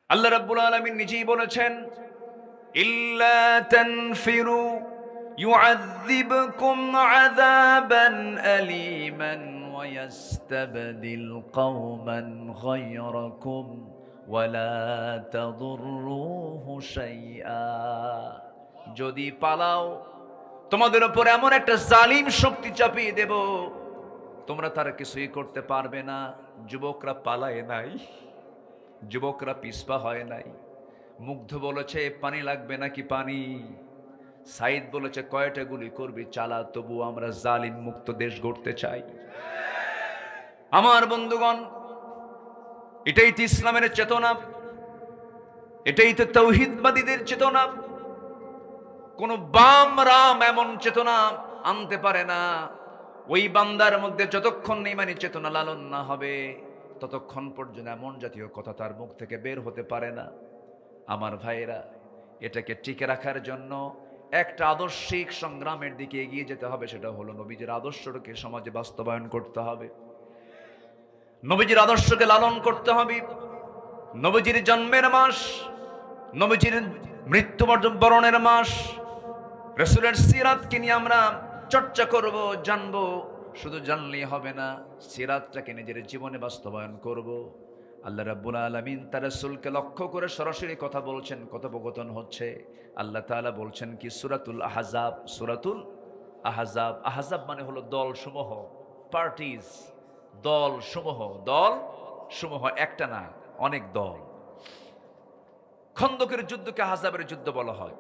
আল্লাহ রাব্বুল আলামিন নিজেই বলেছেন, ইল্লা তানফিরু يعذبكم عذابا أليما ويستبدل قوما غيركم ولا تضروه شيئا। যদি পালাও তোমাদের উপর এমন একটা জালিম শক্তি চাপিয়ে দেব, তোমরা তার কিছুই করতে পারবে না। যুবকরা পালায় নাই, যুবকরা পিছপা হয় নাই। মুগ্ধ বলেছে পানি লাগবে নাকি পানি, সাইদ বলেছে কয়টা গুলি করবি চালা, তবু আমরা জালিম মুক্ত দেশ গড়তে চাই। আমার বন্ধুগণ, এটাই তো ইসলামের চেতনা, এটাই তো তাওহীদবাদীদের চেতনা। কোন বাম রাম এমন চেতনা আনতে পারে না। ওই বান্দার মধ্যে যতক্ষণ ইমানি চেতনা লালন না হবে, ততক্ষণ পর্যন্ত এমন জাতীয় কথা তার মুখ থেকে বের হতে পারে না। আমার ভাইয়েরা, এটাকে টিকে রাখার জন্য একটা আদর্শিক সংগ্রামের দিকে এগিয়ে যেতে হবে। সেটা হলো নবীজির আদর্শকে সমাজে বাস্তবায়ন করতে হবে, নবীজির আদর্শকে লালন করতে হবে। নবীজির জন্মের মাস, নবীজির মৃত্যুবরণের মাস, রাসূলের সিরাতকে নিয়ে আমরা চর্চা করব, জানবো। শুধু জানলেই হবে না, সিরাতটাকে নিজের জীবনে বাস্তবায়ন করব। আল্লাহ রাব্বুল আলামিন তার রাসূলকে লক্ষ্য করে সরাসরি কথা বলছেন, কথোপকথন হচ্ছে। আল্লাহ তাআলা বলছেন কি সূরাতুল আহজাব, সূরাতুল আহজাব। আহজাব মানে হলো দল সমূহ, পার্টিজ, দল সমূহ, দল সমূহ, একটা না অনেক দল। খন্দকের যুদ্ধকে আহজাবের যুদ্ধ বলা হয়।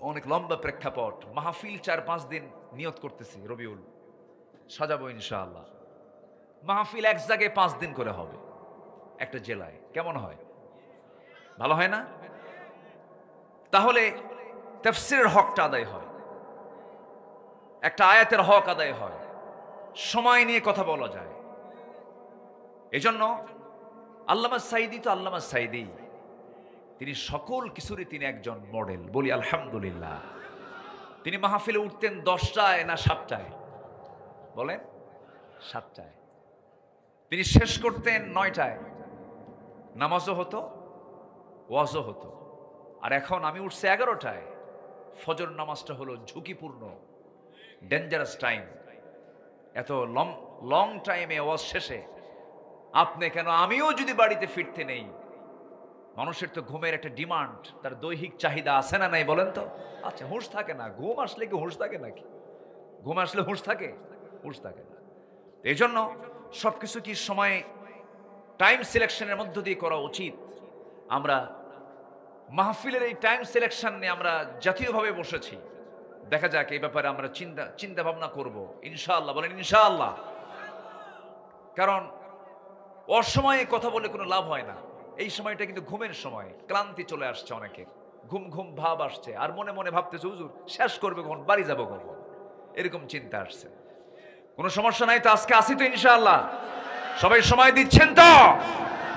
অনেক লম্বা প্রেক্ষাপট, মাহফিল 4-5 দিন নিয়ত করতেছি, রবিউল সাজাবো ইনশাআল্লাহ। মাহফিল এক জায়গায় 5 দিন করে হবে একটা জেলায়, কেমন হয়? ভালো হয় না? তাহলে তাফসীরের হকটা আদায় হয়, একটা আয়াতের হক আদায় হয়, সময় নিয়ে কথা বলা যায়। এজন্য আল্লামা সাঈদী তো আল্লামা সাঈদী, তিনি সকল কিছুরই তিনি একজন মডেল, বলি আলহামদুলিল্লাহ। তিনি মাহফিলে উঠতেন 10টায় না 7টায়? বলেন 7টায়। তিনি শেষ করতেন 9টায়। নামাজও হতো, ওয়াজও হতো। আর এখন আমি উঠছি 11টায়। ফজর নামাজটা হলো ঝুঁকিপূর্ণ, ডেঞ্জারাস টাইম। এত লং টাইমে ওয়াজ শেষে আপনি কেন, আমিও যদি বাড়িতে ফিরতে নেই, মানুষের তো ঘুমের একটা ডিমান্ড, তার দৈহিক চাহিদা আছে না নাই বলেন তো? আচ্ছা, হুঁশ থাকে না। ঘুম আসলে কি হুঁশ থাকে নাকি? ঘুম আসলে হুঁশ থাকে? হুঁশ থাকে না। এই জন্য সবকিছু কি সময় টাইম সিলেকশনের মধ্য দিয়ে করা উচিত। আমরা মাহফিলের এই টাইম সিলেকশন নিয়ে আমরা জাতীয়ভাবে বসেছি। দেখা যাক এই ব্যাপারে আমরা চিন্তা ভাবনা করব ইনশাআল্লাহ। বলেন ইনশাআল্লাহ। কারণ অসময়ে কথা বলে কোনো লাভ হয় না। এই সময়টা কিন্তু ঘুমের সময়, ক্লান্তি চলে আসছে অনেকের, ঘুম ঘুম ভাব আসছে, আর মনে মনে ভাবতেছে হুজুর শেষ করবে কখন, বাড়ি যাবো কখন, এরকম চিন্তা আসছে। কোনো সমস্যা নাই তো, আজকে আসি তো ইনশাআল্লাহ। সবাই সময় দিচ্ছেন তো?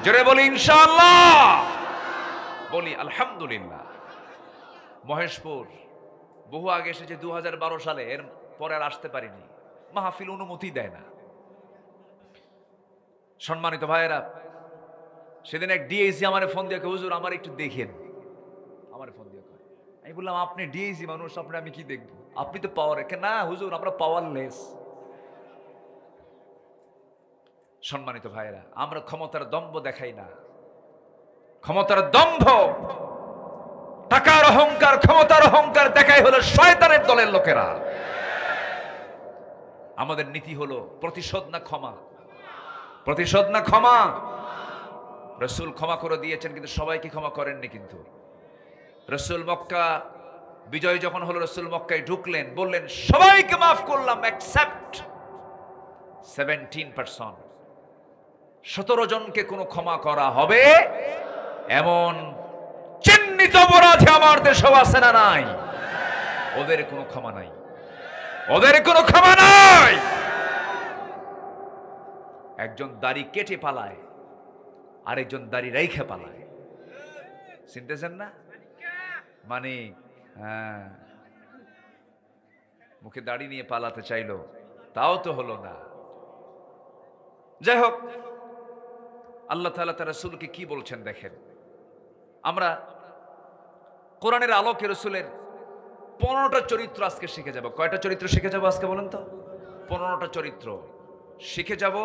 জোরে বলি ইনশাআল্লাহ, বলি আলহামদুলিল্লাহ। মহেশপুর বহু আগে এসেছে 2012 সালে, এর পরে আর আসতে পারিনি। মাহফিল অনুমতি দেয় না। সম্মানিত ভাইয়েরা, সেদিন এক ডিএসি আমার ফোন দিয়ে হুজুর আমার একটু দেখেন, আমার ফোন দিয়ে। আমি বললাম আপনি ডিএসি মানুষ, আপনি আমি কি দেখবো, আপনি তো পাওয়ার। না হুজুর আমরা পাওয়ারলেস। সম্মানিত ভাইয়েরা, আমরা ক্ষমতার দম্ভ দেখাই না। ক্ষমতার দম্ভ, টাকার অহংকার, ক্ষমতার অহংকার দেখাই হলো শয়তানের দলের লোকেরা। আমাদের নীতি হলো প্রতিশোধ না ক্ষমা, প্রতিশোধ না ক্ষমা। রাসূল ক্ষমা করে দিয়েছেন, কিন্তু সবাইকে ক্ষমা করেননি। কিন্তু রাসূল মক্কা বিজয় যখন হলো, রাসূল মক্কায় ঢুকলেন, বললেন সবাইকে মাফ করলাম এক্সেপ্ট 17%। 17 জনকে কোনো ক্ষমা করা হবে এমন চিহ্নিত অপরাধী আমার দেশেও আছে না নাই? ওদের কোনো ক্ষমা নাই, ওদের কোনো ক্ষমা নাই। একজন দাড়ি কেটে পালায়, আরেকজন দাড়ি রাইখে পালায়। চিনতেছেন না? মানে হ্যাঁ, মুখে দাড়ি নিয়ে পালাতে চাইলো, তাও তো হলো না। যাই হোক, আল্লাহ তাআলা তার রাসূলকে কি বলছেন দেখেন। আমরা কোরআনের আলোকে রসুলের 15টা চরিত্র আজকে শিখে যাব। কয়টা চরিত্র শিখে যাব আজকে বলেন তো? 15টা চরিত্র শিখে যাব।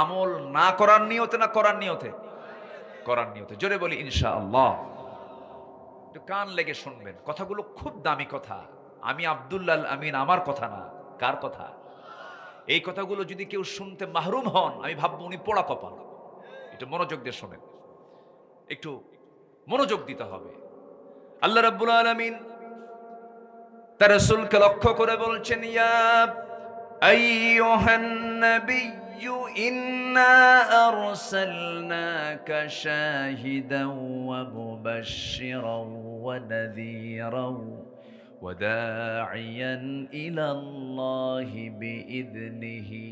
আমল না করার নিয়তে না করার নিয়তে? করার নিয়তে। জোরে বলি ইনশাআল্লাহ। একটু কান লেগে শুনবেন, কথাগুলো খুব দামি কথা। আমি আব্দুল্লাহ আল আমিন, আমার কথা না। কার কথা? এই কথাগুলো যদি কেউ শুনতে মাহরুম হন, আমি ভাববো উনি পোড়া কপাল। একটু মনোযোগ দিয়ে শোনেন, একটু মনোযোগ দিতে হবে। আল্লাহ রাব্বুল আলামিন তার রাসূলকে লক্ষ্য করে বলছেন, ইয়া আইয়ুহান নাবিয়্যু ইন্না আরসালনাকা শাহিদান ওয়া মুবাশশিরান ওয়া নাযীরান ওয়া দাঈয়ান ইলাল্লাহি বিইذনিহি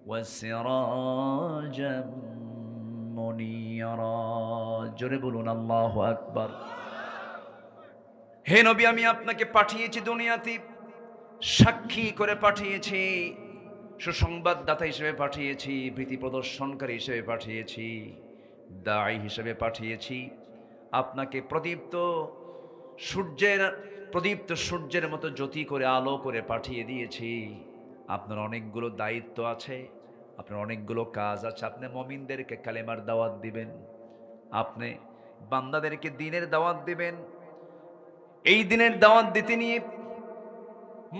ওয়া সিরাজাম মুনীরা। জোরে বলুন আল্লাহু আকবার। হে নবী, আমি আপনাকে পাঠিয়েছি দুনিয়াতে, সাক্ষী করে পাঠিয়েছি, সুসংবাদদাতা হিসেবে পাঠিয়েছি, ভীতি প্রদর্শনকারী হিসেবে পাঠিয়েছি, দাঈ হিসেবে পাঠিয়েছি। আপনাকে প্রদীপ্ত সূর্যের মতো জ্যোতি করে, আলো করে পাঠিয়ে দিয়েছি। আপনার অনেকগুলো দায়িত্ব আছে, আপনার অনেকগুলো কাজ আছে। আপনি মুমিনদেরকে কালেমার দাওয়াত দিবেন, আপনি বান্দাদেরকে দ্বীনের দাওয়াত দিবেন। এই দিনের দাওয়াত দিতে নিয়ে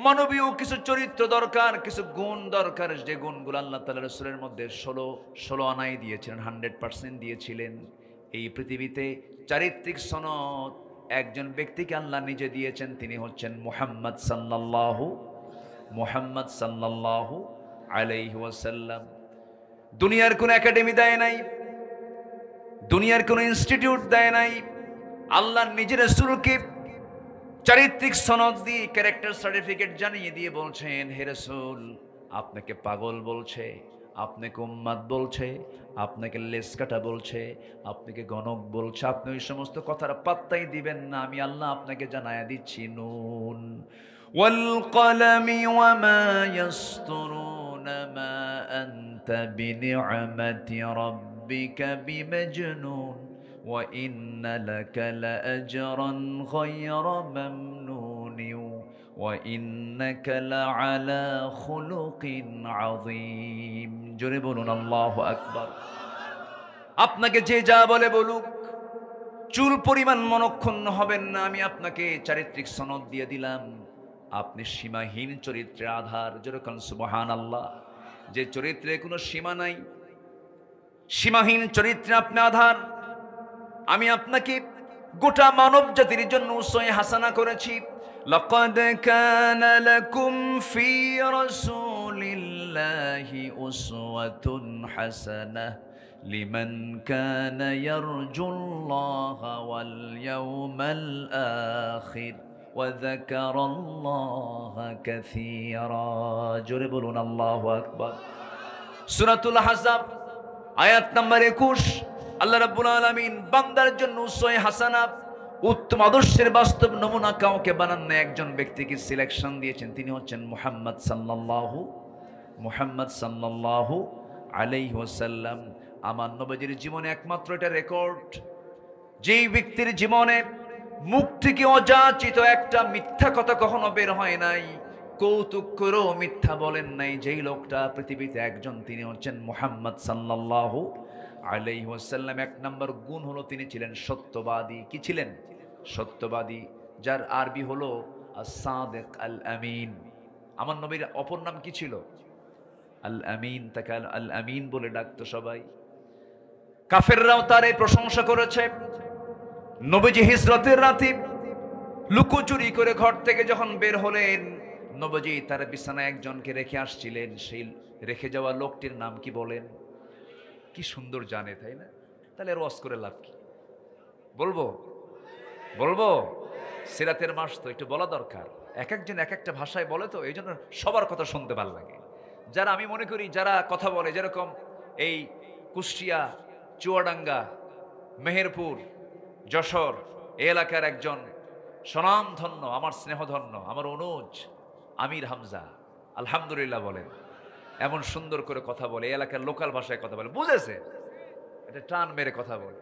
মানবীয় কিছু চরিত্র দরকার, কিছু গুণ দরকার, যে গুণগুলো আল্লাহ তাআলা রাসূলের মধ্যে 16 আনাই দিয়েছিলেন, 100% দিয়েছিলেন। এই পৃথিবীতে চারিত্রিক সনদ একজন ব্যক্তিকে আল্লাহ নিজে দিয়েছেন, তিনি হচ্ছেন মুহাম্মদ সাল্লাল্লাহু আলাইহি ওয়াসাল্লাম। দুনিয়ার কোনো একাডেমি দেয় নাই, দুনিয়ার কোনো ইনস্টিটিউট দেয় নাই। আল্লাহ নিজের রাসূলকে চারিত্রিক সনদ দিয়ে, ক্যারেক্টার সার্টিফিকেট জানিয়ে দিয়ে বলছেন, হে রাসূল, আপনাকে পাগল বলছে, আপনাকে উম্মাদ বলছে, আপনাকে লেসকাটা বলছে, আপনাকে গণক বলছে, আপনি ওই সমস্ত কথার পাত্তাই দিবেন না। আমি আল্লাহ আপনাকে জানায়া দিচ্ছি, নুন ওয়াল কলামি ওয়া মা ইয়াসতুরুন মা আনতা বিনি'মাতি রাব্বিকা বিমাজনুন وَإِنَّ لَكَ لَأَجْرًا غَيْرَ مَمْنُونٍ وَإِنَّكَ لَعَلَى خُلُقٍ عَظِيمٍ। জোরে বলুন আল্লাহু আকবার। আপনাকে যে যা বলে বলুক, চুল পরিমাণ মনক্ষুণ্ণ হবেন না। আমি আপনাকে চারিত্রিক সনদ দিয়ে দিলাম, আপনি সীমাহীন চরিত্রের আধার। জোরে বলুন সুবহানাল্লাহ। যে চরিত্রে কোনো সীমা নাই, সীমাহীন চরিত্রে আপনি আধার। আমি আপনাকে গোটা মানব জাতির জন্য উসওয়া হাসানা করেছি। লাকাদ কানা লাকুম ফি রাসূলিল্লাহি উসওয়াতুন হাসানাহ লিমান কানা ইয়ারজুল্লাহা ওয়াল ইয়াওমাল আখির ওয়া যাকারাল্লাহা কাসীরা। জোরে বলুন আল্লাহু আকবার। সূরাতুল আহজাব আয়াত নাম্বার 21। আল্লাহ রাব্বুল আলামিন বান্দার জন্য উসওয়া হাসানা, উত্তম আদর্শের বাস্তব নমুনা কাউকে বানান না, একজন ব্যক্তিকে সিলেকশন দিয়েছেন, তিনি হচ্ছেন মুহাম্মদ সাল্লাল্লাহু আলাইহি ওয়াসাল্লাম। আমার নবীর জীবনে একমাত্র এটা রেকর্ড, যেই ব্যক্তির জীবনে মুখ থেকে অযাচিত একটা মিথ্যা কথা কখনো বের হয় নাই, কৌতুক করেও মিথ্যা বলেন নাই, যেই লোকটা পৃথিবীতে একজন, তিনি হচ্ছেন মুহাম্মদ সাল্লাল্লাহু আলাইহি ওয়াসাল্লাম। এক নম্বর গুণ হলো তিনি ছিলেন সত্যবাদী। কি ছিলেন? সত্যবাদী, যার আরবি হলো as-সাদিক আল-আমিন। আমার নবীর অপর নাম কি ছিল? আল-আমিন। তাকে আল-আমিন বলে ডাকতো সবাই। কাফেররাও তার এই প্রশংসা করেছে। নবীজি হিজরতের রাতে লুকোচুরি করে ঘর থেকে যখন বের হলেন, নবীজি তার বিছানায় একজনকে রেখে আসছিলেন। সেই রেখে যাওয়া লোকটির নাম কি বলেন? কি সুন্দর জানে, তাই না? তাহলে আর ওয়াজ করে লাভ কি? বলবো সিরাতের মাস তো একটু বলা দরকার। এক একজন এক একটা ভাষায় বলে, তো এই জন্য সবার কথা শুনতে ভালো লাগে। যারা আমি মনে করি যারা কথা বলে, যেরকম এই কুষ্টিয়া, চুয়াডাঙ্গা, মেহেরপুর, যশোর এই এলাকার একজন স্বনামধন্য, আমার স্নেহধন্য, আমার অনুজ আমির হামজা, আলহামদুলিল্লাহ বলেন, এমন সুন্দর করে কথা বলে, এই এলাকার লোকাল ভাষায় কথা বলে, বুঝেছে? এটা টান মেরে কথা বলে,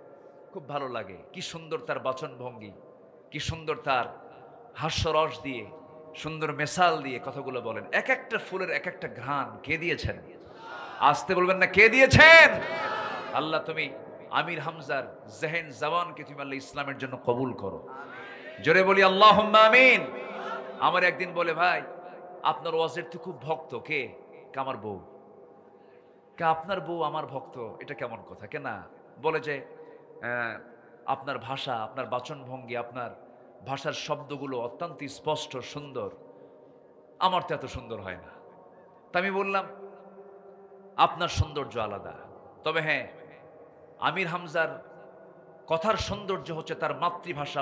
খুব ভালো লাগে। কি সুন্দর তার বাচনভঙ্গি, কি সুন্দর তার হাস্যরস দিয়ে, সুন্দর মেসাল দিয়ে কথাগুলো বলেন। এক একটা ফুলের এক একটা ঘ্রাণ কে দিয়েছেন? আসতে বলবেন না, কে দিয়েছেন? আল্লাহ তুমি আমির হামজার জেহেন জওয়ানকে তুমি আল্লাহ ইসলামের জন্য কবুল করো। জোরে বলি আল্লাহুম্মা আমিন। আমার একদিন বলে, ভাই আপনার ওয়াজের তো খুব ভক্ত। কে? আমার বউ। আপনার বউ আমার ভক্ত, এটা কেমন কথা? কেনা বলে যে আপনার ভাষা, আপনার বাচনভঙ্গি, আপনার ভাষার শব্দগুলো অত্যন্ত স্পষ্ট সুন্দর, আমার তো এত সুন্দর হয় না। তা আমি বললাম আপনার সৌন্দর্য আলাদা, তবে হ্যাঁ আমির হামজার কথার সৌন্দর্য হচ্ছে তার মাতৃভাষা,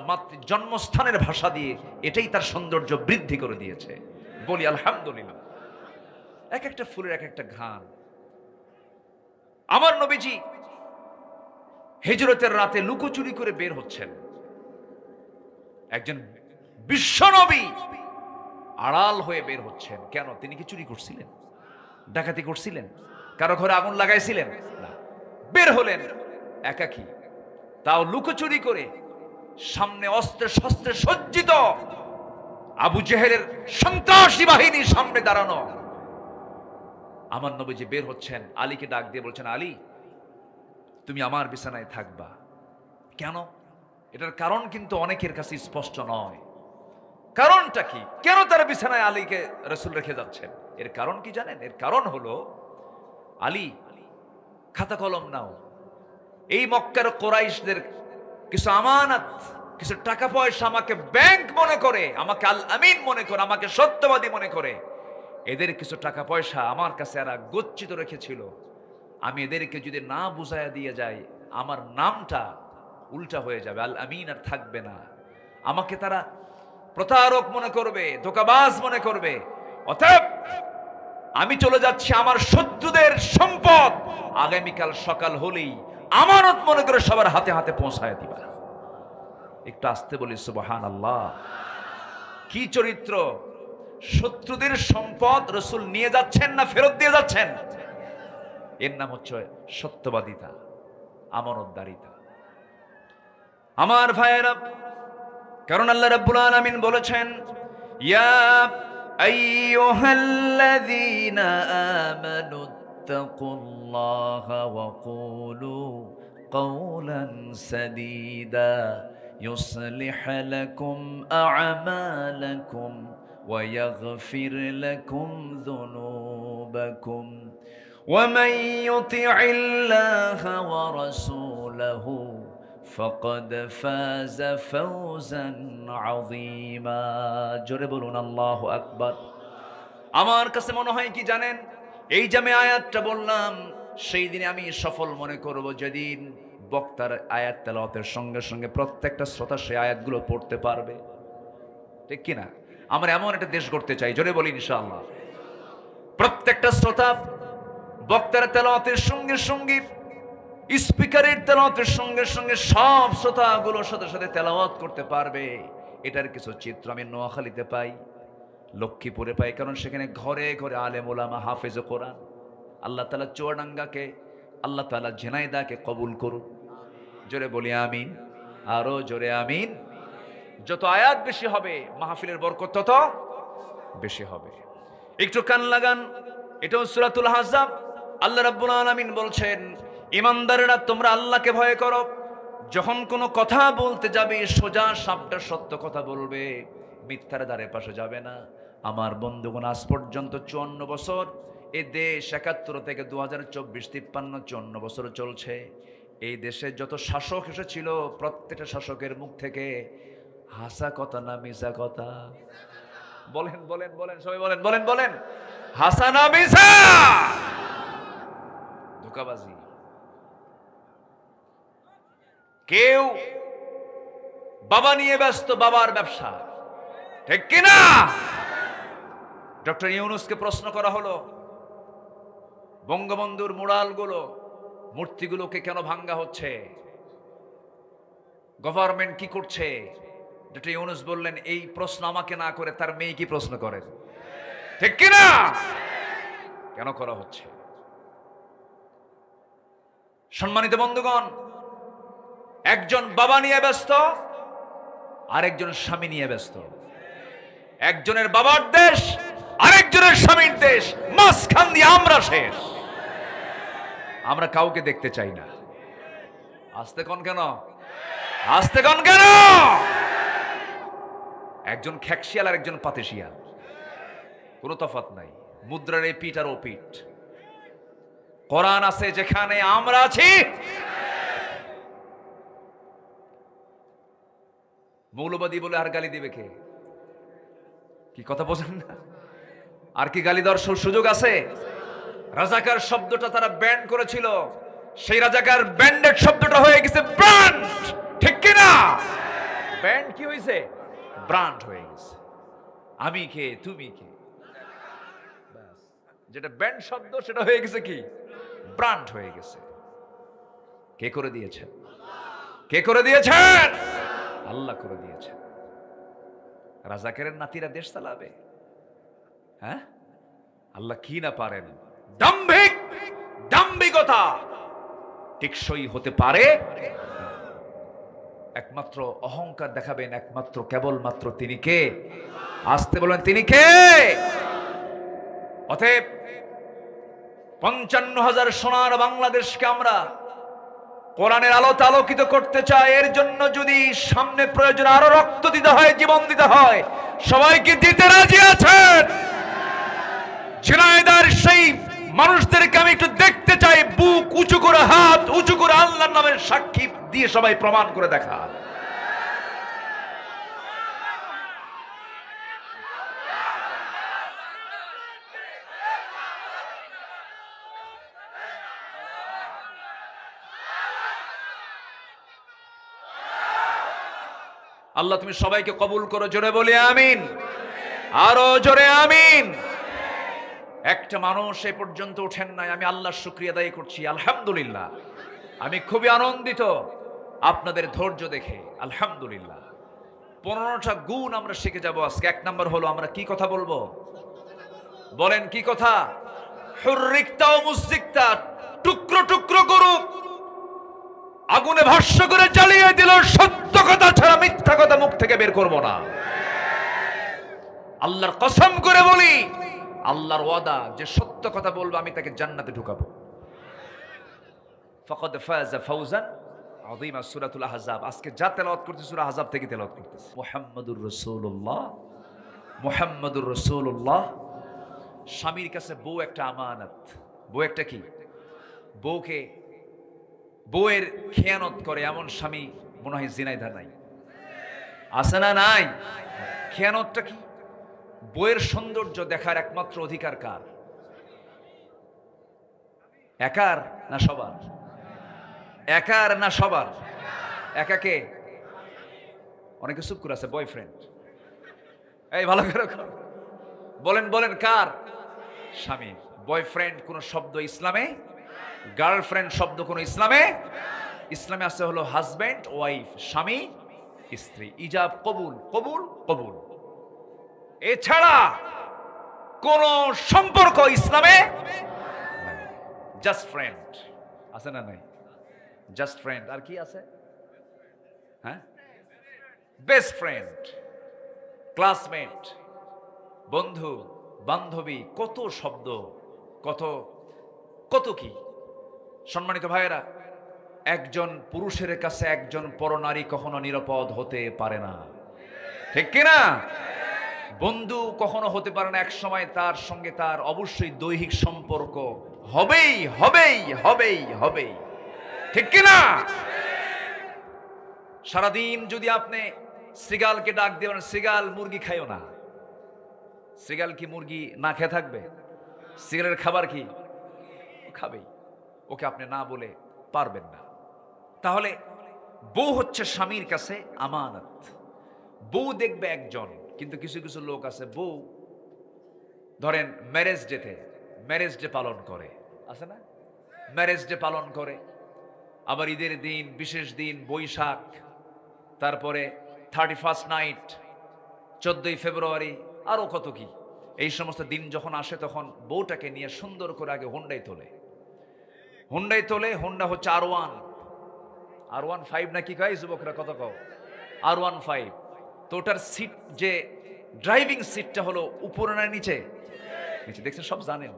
জন্মস্থানের ভাষা দিয়ে, এটাই তার সৌন্দর্য বৃদ্ধি করে দিয়েছে। বলি আলহামদুলিল্লাহ। এক একটা ফুলের এক একটা ঘ্রাণ। আমার নবীজি হিজরতের রাতে লুকোচুরি করে বের হচ্ছেন। একজন বিশ্বনবী আড়াল হয়ে বের হচ্ছেন। কেন? তিনি কি চুরি করছিলেন? ডাকাতি করছিলেন? কারো ঘরে আগুন লাগাইছিলেন? না, বের হলেন একাকী, তাও লুকোচুরি করে। সামনে অস্ত্রে শস্ত্রে সজ্জিত আবু জেহেলের সন্ত্রাসী বাহিনী সামনে দাঁড়ানো। আমার নবীজি বের হচ্ছেন, আলীকে ডাক দিয়ে বলছেন, আলী তুমি আমার বিছানায় থাকবা। কেন? এটার কারণ কিন্তু অনেকের কাছে স্পষ্ট নয়। কারণটা কি? কেন তার বিছানায় আলীকে রাসূল রেখে যাচ্ছেন? এর কারণ কি জানেন? এর কারণ হলো, আলী খাতা কলম নাও, এই মক্কার কুরাইশদের কিছু আমানত, কিছু টাকা পয়সা আমাকে ব্যাংক মনে করে, আমাকে আল আমিন মনে করে, আমাকে সত্যবাদী মনে করে, এদের কিছু টাকা পয়সা আমার কাছে এরা গচ্ছিত রেখেছিল। আমি এদেরকে যদি না বুঝাইয়া দিয়ে যাই, আমার নামটা উল্টা হয়ে যাবে, আল আমিন আর থাকবে না। আমাকে তারা প্রতারক মনে করবে, ধোঁকাবাজ মনে করবে। অতএব আমি চলে যাচ্ছি, আমার শত্রুদের সম্পদ আগামীকাল সকাল হলেই আমানত মনে করে সবার হাতে হাতে পৌঁছায় দিবা। একটু আসতে বলি সুবহানাল্লাহ। কি চরিত্র! শত্রুদের সম্পদ রাসূল নিয়ে যাচ্ছেন না ফেরত দিয়ে যাচ্ছেন? এর নাম হচ্ছে সত্যবাদিতা, আমানতদারিতা। আমার ভাইয়েরা, কারণ আল্লাহ রাব্বুল আলামিন বলেছেন, ইয়া আইয়ুহাল্লাযীনা আমানুত্তাকুল্লাহা ওয়া কুলু কাওলান সাদীদা ইউসলিহ লাকুম আ'মালাকুম ওয়া ইয়াগফির লাকুম যুনুবাকুম ওয়া মান ইউতি'ইল্লাহা ওয়া রাসূলাহু فقد فاز فوزا عظيما। জোরে বলুন আল্লাহু আকবার। আমার কাছে মনে হয় কি জানেন, এই যে আমি আয়াতটা বললাম, সেই দিনে আমি সফল মনে করব যেদিন বক্তার আয়াত তেলাওয়াতের সঙ্গে সঙ্গে প্রত্যেকটা শ্রোতা সেই আয়াতগুলো পড়তে পারবে। ঠিক কিনা? আমরা এমন একটা দেশ গড়তে চাই, জোরে বলি ইনশাআল্লাহ। প্রত্যেকটা শ্রোতা বক্তার তেলাওয়াতের সঙ্গে সঙ্গে, স্পিকারের তেলাওয়াতের সঙ্গে সঙ্গে সব শ্রোতাগুলোর সাথে সাথে তেলাওয়াত করতে পারবে। এটার কিছু চিত্র আমি নোয়াখালীতে পাই, লক্ষ্মীপুরে পাই, কারণ সেখানে ঘরে ঘরে আলেম ওলামা হাফেজ কোরআন। আল্লাহ তাআলা চুয়াডাঙ্গাকে, আল্লাহ তাআলা ঝিনাইদহকে কবুল করুন। জোরে বলি আমিন, আরো জোরে আমিন। যত আয়াত বেশি হবে মাহফিলের বরকত তত বেশি হবে। একটু কান লাগান, এটাও সূরাতুল আহজাব। আল্লাহ রাব্বুল আলামিন বলছেন, ইমানদারেরা তোমরা আল্লাহকে ভয় করো, যখন কোনো কথা বলতে যাবে সোজা সাপটা সত্য কথা বলবে, মিথ্যার ধারে পাশে যাবে না। আমার বন্ধুগণ, আজ পর্যন্ত 54 বছর এ দেশ, 71 থেকে 2024 53 54 বছর চলছে। এই দেশে যত শাসক এসেছিল প্রত্যেকটা শাসকের মুখ থেকে হাসা কথা না মিছা কথা? বলেন বলেন বলেন, সবাই বলেন বলেন বলেন, হাসা না মিছা? ধোঁকাবাজি। কেউ বাবা নিয়ে ব্যস্ত, বাবার ব্যবসা, ঠিক কিনা? ডক্টর ইউনূসকে প্রশ্ন করা হলো, বঙ্গবন্ধুর মুরালগুলো, মূর্তিগুলোকে কেন ভাঙ্গা হচ্ছে, গভর্নমেন্ট কি করছে? ডক্টর ইউনূস বললেন, এই প্রশ্ন আমাকে না করে তার মেয়ে কি প্রশ্ন করেন, ঠিক কিনা? কেন করা হচ্ছে? সম্মানিত বন্ধুগণ, একজন বাবা নিয়ে ব্যস্ত, আরেকজন স্বামী নিয়ে ব্যস্ত। একজনের বাবার দেশ, আরেকজনের স্বামীর দেশ, মাঝখান দিয়ে আমরা শেষ। আমরা কাউকে দেখতে চাই না। আস্তে কোন কেন, আস্তে কোন কেন? একজন খ্যাকশিয়াল আর একজন পাতেশিয়াল, কোনো তফাৎ নাই। মুদ্রার এই পিঠ আর ও পিঠ। কোরআন আছে যেখানে আমরা আছি, মৌলবাদী বলে আর গালি দিবে কে? কি কথা বোঝেন না? আর কি গালি দেওয়ার সুযোগ আছে? রাজাকার শব্দটা তারা ব্যান্ড করেছিল, সেই রাজাকার ব্যান্ডেড শব্দটা হয়ে গেছে ব্র্যান্ড, ঠিক কি না? ব্যান্ড কি হয়েছে? ব্র্যান্ড হয়ে গেছে। আমি কে, তুমি কে, যেটা ব্যান্ড শব্দ সেটা হয়ে গেছে কি? ব্র্যান্ড হয়ে গেছে। কে করে দিয়েছেন? কে করে দিয়েছেন? আল্লাহ করে দিয়েছেন। রাজাকারের নাতিরা দেশ চালাবে? হ্যাঁ, আল্লাহ কি না পারেন? দাম্ভিক, দাম্ভিকতা টেকসই হতে পারে একমাত্র অহংকার দেখাবেন একমাত্র কেবলমাত্র তিনি কে? আসতে বলেন তিনি কে? অতএব 55,000 সোনার বাংলাদেশকে আমরা কোরআনের আলোতে আলোকিত করতে চাই। এর জন্য যদি সামনে প্রয়োজন আরো রক্ত দিতে হয়, জীবন দিতে হয়, সবাইকে দিতে রাজি আছেন? ঝিনাইদহের সেই মানুষদেরকে আমি একটু দেখতে চাই, বুক উঁচু করে, হাত উঁচু করে, আল্লাহর নামের সাক্ষী দিয়ে সবাই প্রমাণ করে দেখা। আল্লাহ তুমি সবাইকে কবুল করো, জোরে বলি আমিন, আরো জোরে আমিন। একটা মানুষ এ পর্যন্ত ওঠেন নাই, আমি আল্লাহর শুকরিয়া আদায় করছি, আলহামদুলিল্লাহ। আমি খুবই আনন্দিত আপনাদের ধৈর্য দেখে, আলহামদুলিল্লাহ। 15টা গুণ আমরা শিখে যাব আজকে। 1 নাম্বার হলো আমরা কি কথা বলবো? বলেন কি কথা? হুররিকতা ও মুসরিকতা, টুকরো টুকরো করুক, আগুনে ভস্ম করে জ্বালিয়ে দিল, সত্য কথা ছাড়া মিথ্যা কথা মুখ থেকে বের করব না। আল্লাহর কসম করে বলি, আল্লাহর ওয়াদা, যে সত্য কথা বলবো আমি তাকে জান্নাতে ঢুকাবো। ফাকাদ ফাযা ফাওজান আযীমা, সূরাতুল আহজাব। আজকে যা তেলাওয়াত করতেছি সূরা আহজাব থেকে তেলাওয়াত করতেছি। মুহাম্মাদুর রাসূলুল্লাহ, মুহাম্মাদুর রাসূলুল্লাহ। স্বামীর কাছে বউ একটা আমানত। বউ একটা কি? বউকে, বউয়ের খেয়ানত করে এমন স্বামী মনে হয় ঝিনাইদহ নাই, আছে না? নাই। খেয়ানতটা কি? বউয়ের সৌন্দর্য দেখার একমাত্র অধিকার কার? একার না সবার? একার না সবার? একাকে? অনেকে চুপ করে আছে। বয়ফ্রেন্ড, এই ভালো করে বলেন, বলেন কার? স্বামী। বয়ফ্রেন্ড কোন শব্দ ইসলামে, গার্লফ্রেন্ড শব্দ কোন ইসলামে? ইসলামে আছে হলো হাজব্যান্ড ওয়াইফ, স্বামী স্ত্রী, ইজাব কবুল, কবুল কবুল। এছাড়া কোন সম্পর্ক ইসলামে জাস্ট ফ্রেন্ড আছে না? নাই, জাস্ট ফ্রেন্ড। আর কি আছে? হ্যাঁ, বেস্ট ফ্রেন্ড, ক্লাসমেট, বন্ধু বান্ধবী, কত শব্দ, কত কত কি। সম্মানিত ভাইয়েরা, একজন পুরুষের কাছে একজন পরনারী কখনো নিরাপদ হতে পারে না, ঠিক কিনা? বন্ধু কখনো হতে পারে না। এক সময় তার সঙ্গে তার অবশ্যই দৈহিক সম্পর্ক হবেই হবেই হবেই হবেই, ঠিক কিনা? সারাদিন যদি আপনি সিগালকে ডাক দেবেন, সিগাল মুরগি খাইও না, সিগাল কি মুরগি না খেয়ে থাকবে? সিগালের খাবার কি? খাবেই। ওকে আপনি না বলে পারবেন না। তাহলে বউ হচ্ছে স্বামীর কাছে আমানত। বউ দেখবে একজন, কিন্তু কিছু কিছু লোক আছে বউ ধরেন ম্যারেজ ডেতে, ম্যারেজ ডে পালন করে, আছে না? ম্যারেজ ডে পালন করে, আবার ঈদের দিন, বিশেষ দিন, বৈশাখ, তারপরে 31st নাইট, 14ই ফেব্রুয়ারি, আরো কত কি। এই সমস্ত দিন যখন আসে তখন বউটাকে নিয়ে সুন্দর করে আগে হুন্ডাই তোলে। হুন্ডাই তোলে, হুন্ডা হচ্ছে R1, R15 না কি কয় যুবকরা, কত কও? R15। তো ওটার সিট, যে ড্রাইভিং সিটটা হলো উপরে না নিচে? নিচে। দেখছেন, সব জানেন,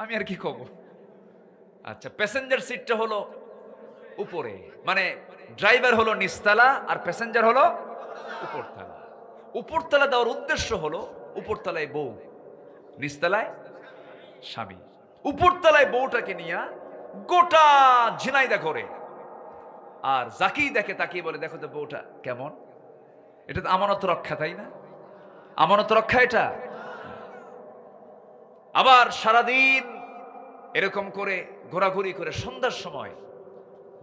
আমি আর কি কব। আচ্ছা, প্যাসেঞ্জার সিটটা হলো উপরে, মানে ড্রাইভার হলো নিচতলা আর প্যাসেঞ্জার হলো উপরতলা। উপরতলা দেওয়ার উদ্দেশ্য হলো উপরতলায় বউ, নিচতলায় স্বামী। উপরতলায় বউটাকে নিয়ে গোটা ঝিনাইদা করে, আর যাকেই দেখে তাকিয়ে বলে, দেখো তো বউটা কেমন। এটা তো আমানত রক্ষা, তাই না? আমানত রক্ষা এটা। আবার সারাদিন এরকম করে ঘোরাঘুরি করে সন্ধ্যার সময়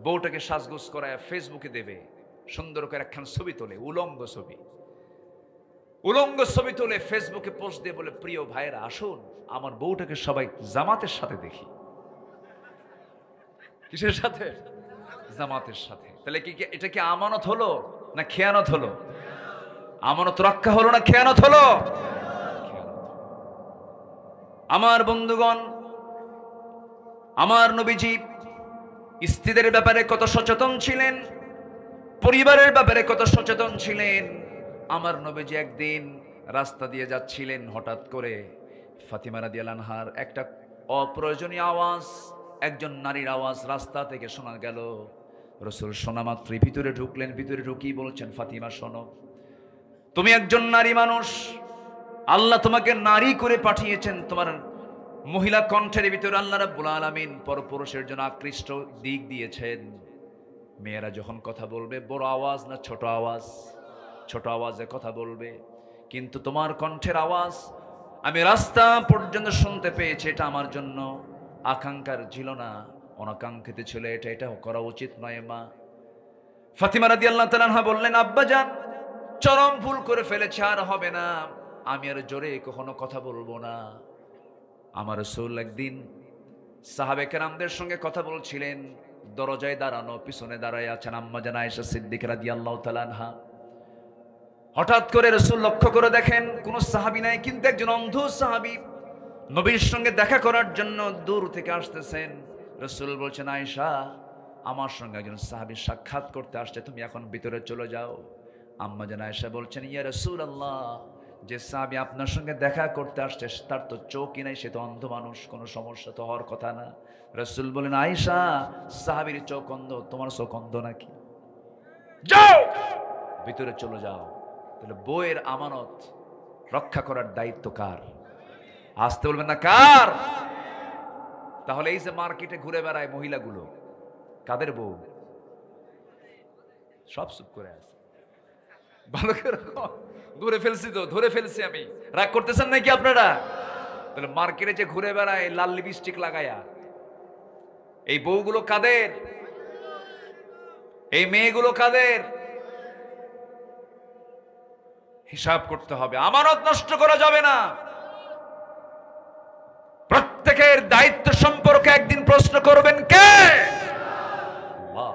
বউটাকে সাজগোজ করায় ফেসবুকে দেবে, সুন্দর করে একখান ছবি তোলে, উলঙ্গ ছবি। উলঙ্গ ছবি তোলে ফেসবুকে পোস্ট দিয়ে বলে, প্রিয় ভাইয়েরা আসুন, আমার বউটাকে সবাই জামাতের সাথে দেখি। কিসের সাথে? জামাতের সাথে। তাহলে কি এটা কি আমানত হলো না খেয়ানত হলো? আমানত রক্ষা হলো না খেয়ানত হলো? আমার বন্ধুগণ, আমার নবীজি স্ত্রীদের ব্যাপারে কত সচেতন ছিলেন, পরিবারের ব্যাপারে কত সচেতন ছিলেন। আমার নবীজি একদিন রাস্তা দিয়ে যাচ্ছিলেন, হঠাৎ করে ফাতিমা রাদিয়াল্লাহু আনহার একটা অপ্রয়োজনীয় আওয়াজ, একজন নারীর আওয়াজ রাস্তা থেকে শোনা গেল। রাসূল শোনা মাত্রই ভিতরে ঢুকলেন। ভিতরে ঢুকি বলছেন, ফাতিমা শোনো, তুমি একজন নারী মানুষ, আল্লাহ তোমাকে নারী করে পাঠিয়েছেন। তোমার মহিলা কণ্ঠের ভিতরে আল্লাহ রাব্বুল আলামিন পরপুরুষের জন্য আকৃষ্ট দিক দিয়েছেন। মেয়েরা যখন কথা বলবে বড় আওয়াজ না ছোট আওয়াজ? ছোট আওয়াজে কথা বলবে। কিন্তু তোমার কণ্ঠের আওয়াজ আমি রাস্তা পর্যন্ত শুনতে পেয়েছি, এটা আমার জন্য আকাঙ্ক্ষার ছিল না, অনাকাঙ্ক্ষিত ছিল। এটা করা উচিত নয় মা। ফাতিমা রাদিয়াল্লাহু তাআলা আনহা বললেন, আব্বাজান চরম ভুল করে ফেলেছে, আর হবে না, আমি আর জোরে কখনো কথা বলবো না। আমার রাসূল একদিন সাহাবে কেরামদের সঙ্গে কথা বলছিলেন, দরজায় দাঁড়ানো, পিছনে দাঁড়ায় আছেন আম্মা জান আয়েশা সিদ্দিকা রাদিয়াল্লাহু তাআলা আনহা। হঠাৎ করে রাসূল লক্ষ্য করে দেখেন কোন সাহাবী নাই, কিন্তু একজন অন্ধ সাহাবী নবীর সঙ্গে দেখা করার জন্য দূর থেকে আসতেছেন। রাসূল বলছেন, আয়েশা আমার সঙ্গে একজন সাহাবী সাক্ষাৎ করতে আসছে, তুমি এখন ভিতরে চলে যাও। আম্মা জান আয়েশা বলছেন, ইয়া রাসূলুল্লাহ, যে সাহাবী আপনার সঙ্গে দেখা করতে আসছে তার তো চোখই নাই, সে তো অন্ধ মানুষ, কোনো সমস্যা তো হওয়ার কথা না। রাসূল বলেন, আয়েশা সাহাবীর চোখ অন্ধ, তোমার চোখ অন্ধ নাকি? যাও ভিতরে চলে যাও। তাহলে বউয়ের আমানত রক্ষা করার দায়িত্ব কার? আসতে বলবেন না কার? তাহলে এই যে মার্কেটে ঘুরে বেড়ায় মহিলাগুলো, কাদের বউ? সব চুপ করে আছে। ভালো করে ধরে ফেলছি তো, ধরে ফেলছি আমি। রাগ করতেছেন নাকি আপনারা? তাহলে মার্কেটে যে ঘুরে বেড়ায় লাল লিপস্টিক লাগায়া, এই বউগুলো কাদের? এই মেয়েগুলো কাদের? হিসাব করতে হবে, আমানত নষ্ট করা যাবে না। প্রত্যেকের দায়িত্ব সম্পর্কে একদিন প্রশ্ন করবেন কে? আল্লাহ।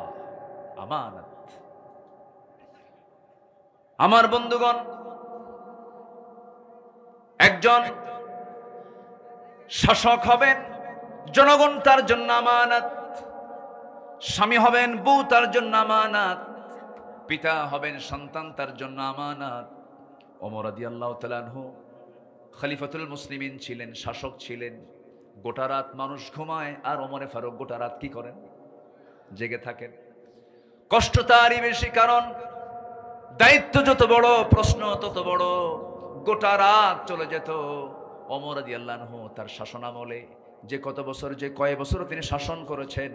আমানত। আমার বন্ধুগণ, একজন শাসক হবেন, জনগণ তার জন্য আমানত। স্বামী হবেন, বউ তার জন্য আমানত। পিতা হবেন, সন্তান তার জন্য আমানত। ওমর রাদিয়াল্লাহু তাআলা আনহু খলিফাতুল মুসলিমিন ছিলেন, শাসক ছিলেন। গোটা রাত মানুষ ঘুমায়, আর ওমরে ফারুক গোটা রাত কি করেন? জেগে থাকেন। কষ্ট তারই বেশি, কারণ দায়িত্ব যত বড়, প্রশ্ন তত বড়। গোটা রাত চলে যেত। ওমর রাদিয়াল্লাহু আনহু তার শাসনামলে যে কত বছর, যে কয় বছর তিনি শাসন করেছেন,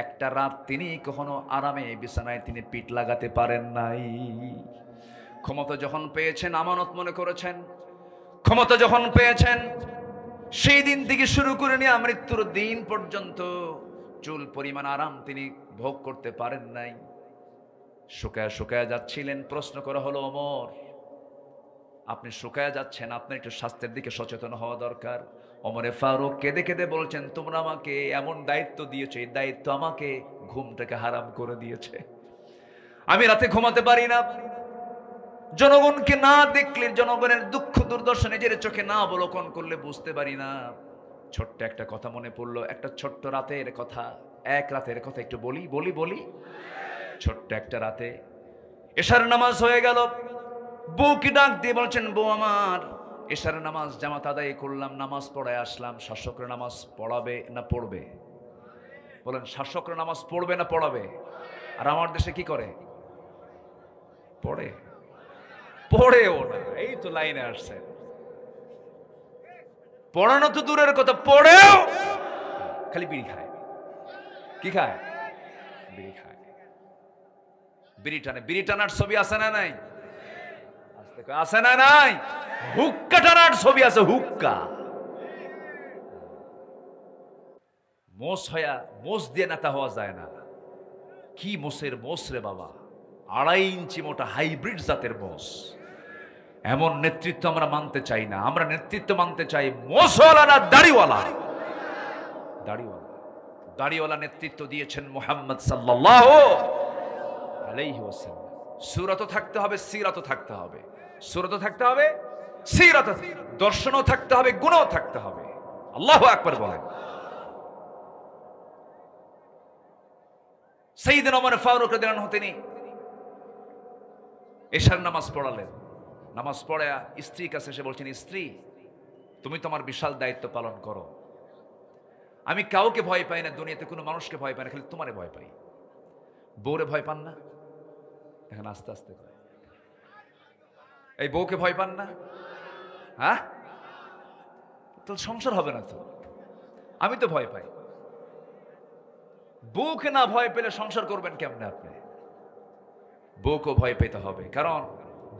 একটা রাত তিনি কখনো আরামে বিছানায় তিনি পিঠ লাগাতে পারেন নাই। ক্ষমতা যখন পেয়েছেন আমানত মনে করেছেন। ক্ষমতা যখন পেয়েছেন সেই দিন থেকে শুরু করে নিয়ে মৃত্যুর দিন পর্যন্ত চুল পরিমাণ আরাম তিনি ভোগ করতে পারেন নাই। শুকায় শুকায় যাচ্ছিলেন। প্রশ্ন করা হলো, ওমর আপনি শুকায় যাচ্ছেন, আপনার একটু স্বাস্থ্যের দিকে সচেতন হওয়া দরকার। ওমরে ফারুক কেঁদে কেঁদে বলছেন, তোমরা আমাকে এমন দায়িত্ব দিয়েছো, এই দায়িত্ব আমাকে ঘুমটাকে হারাম করে দিয়েছে। আমি রাতে ঘুমাতে পারি না। জনগণকে না দেখলে, জনগণের দুঃখ দুর্দশা নিজের চোখে না অবলোকন করলে বুঝতে পারি না। ছোট্ট একটা কথা মনে পড়লো, একটা ছোট্ট রাতের কথা। এক রাতের কথা একটু বলি। ছোট্ট একটা রাতে এশার নামাজ হয়ে গেল, বউকে ডাক দিয়ে বলছেন, বউ আমার, এশার নামাজ জামাত আদায় করলাম, নামাজ পড়ায় আসলাম, শাসকরা নামাজ পড়াবে না পড়বে? বলেন, শাসকরা নামাজ পড়বে না পড়াবে? আর আমার দেশে কি করে? পড়েও না। এই তো লাইনে আসছে, পড়ানো তো দূরের কথা, পড়েও খালি বিড়ি খায়। কি খায়? বিড়ি খায়। বিড়ি টানার ছবি আছে না নাই? আছে না নাই? হুক্কা টানার ছবি আছে, হুক্কা। মোষ দিয়ে নেতা হওয়া যায় না। কি মোষের মোষ রে বাবা, 2.5 ইঞ্চি মোটা হাইব্রিড জাতের মোষ। এমন নেতৃত্ব আমরা মানতে চাই না। আমরা নেতৃত্ব মানতে চাই মোষওয়ালা না দাড়িওয়ালা। দাড়িওয়ালা নেতৃত্ব দিয়েছেন মুহাম্মদ সাল্লাল্লাহু আলাইহি ওয়াসাল্লাম। সূরাতও থাকতে হবে, সিরাতও থাকতে হবে। সূরাতও থাকতে হবে, সিরাত, দর্শনও থাকতে হবে, গুণও থাকতে হবে। আল্লাহু আকবার বলেন। সাইয়েদনা ওমর ফারুক রাদিয়াল্লাহু আনহু তিনি এশার নামাজ পড়ালেন। নামাজ পড়ে স্ত্রীর কাছে এসে বলছেন, স্ত্রী, তুমি তোমার বিশাল দায়িত্ব পালন করো। আমি কাউকে ভয় পাই না, দুনিয়াতে কোনো মানুষকে ভয় পাই না, খালি তোমারে ভয় পাই। বউরে ভয় পান না? এখন আস্তে আস্তে এই বউকে ভয় পান না? হ্যাঁ, তো সংসার হবে না তো। আমি তো ভয় পাই। বউকে না ভয় পেলে সংসার করবেন কেমনে আপনি? বউকে ভয় পেতে হবে, কারণ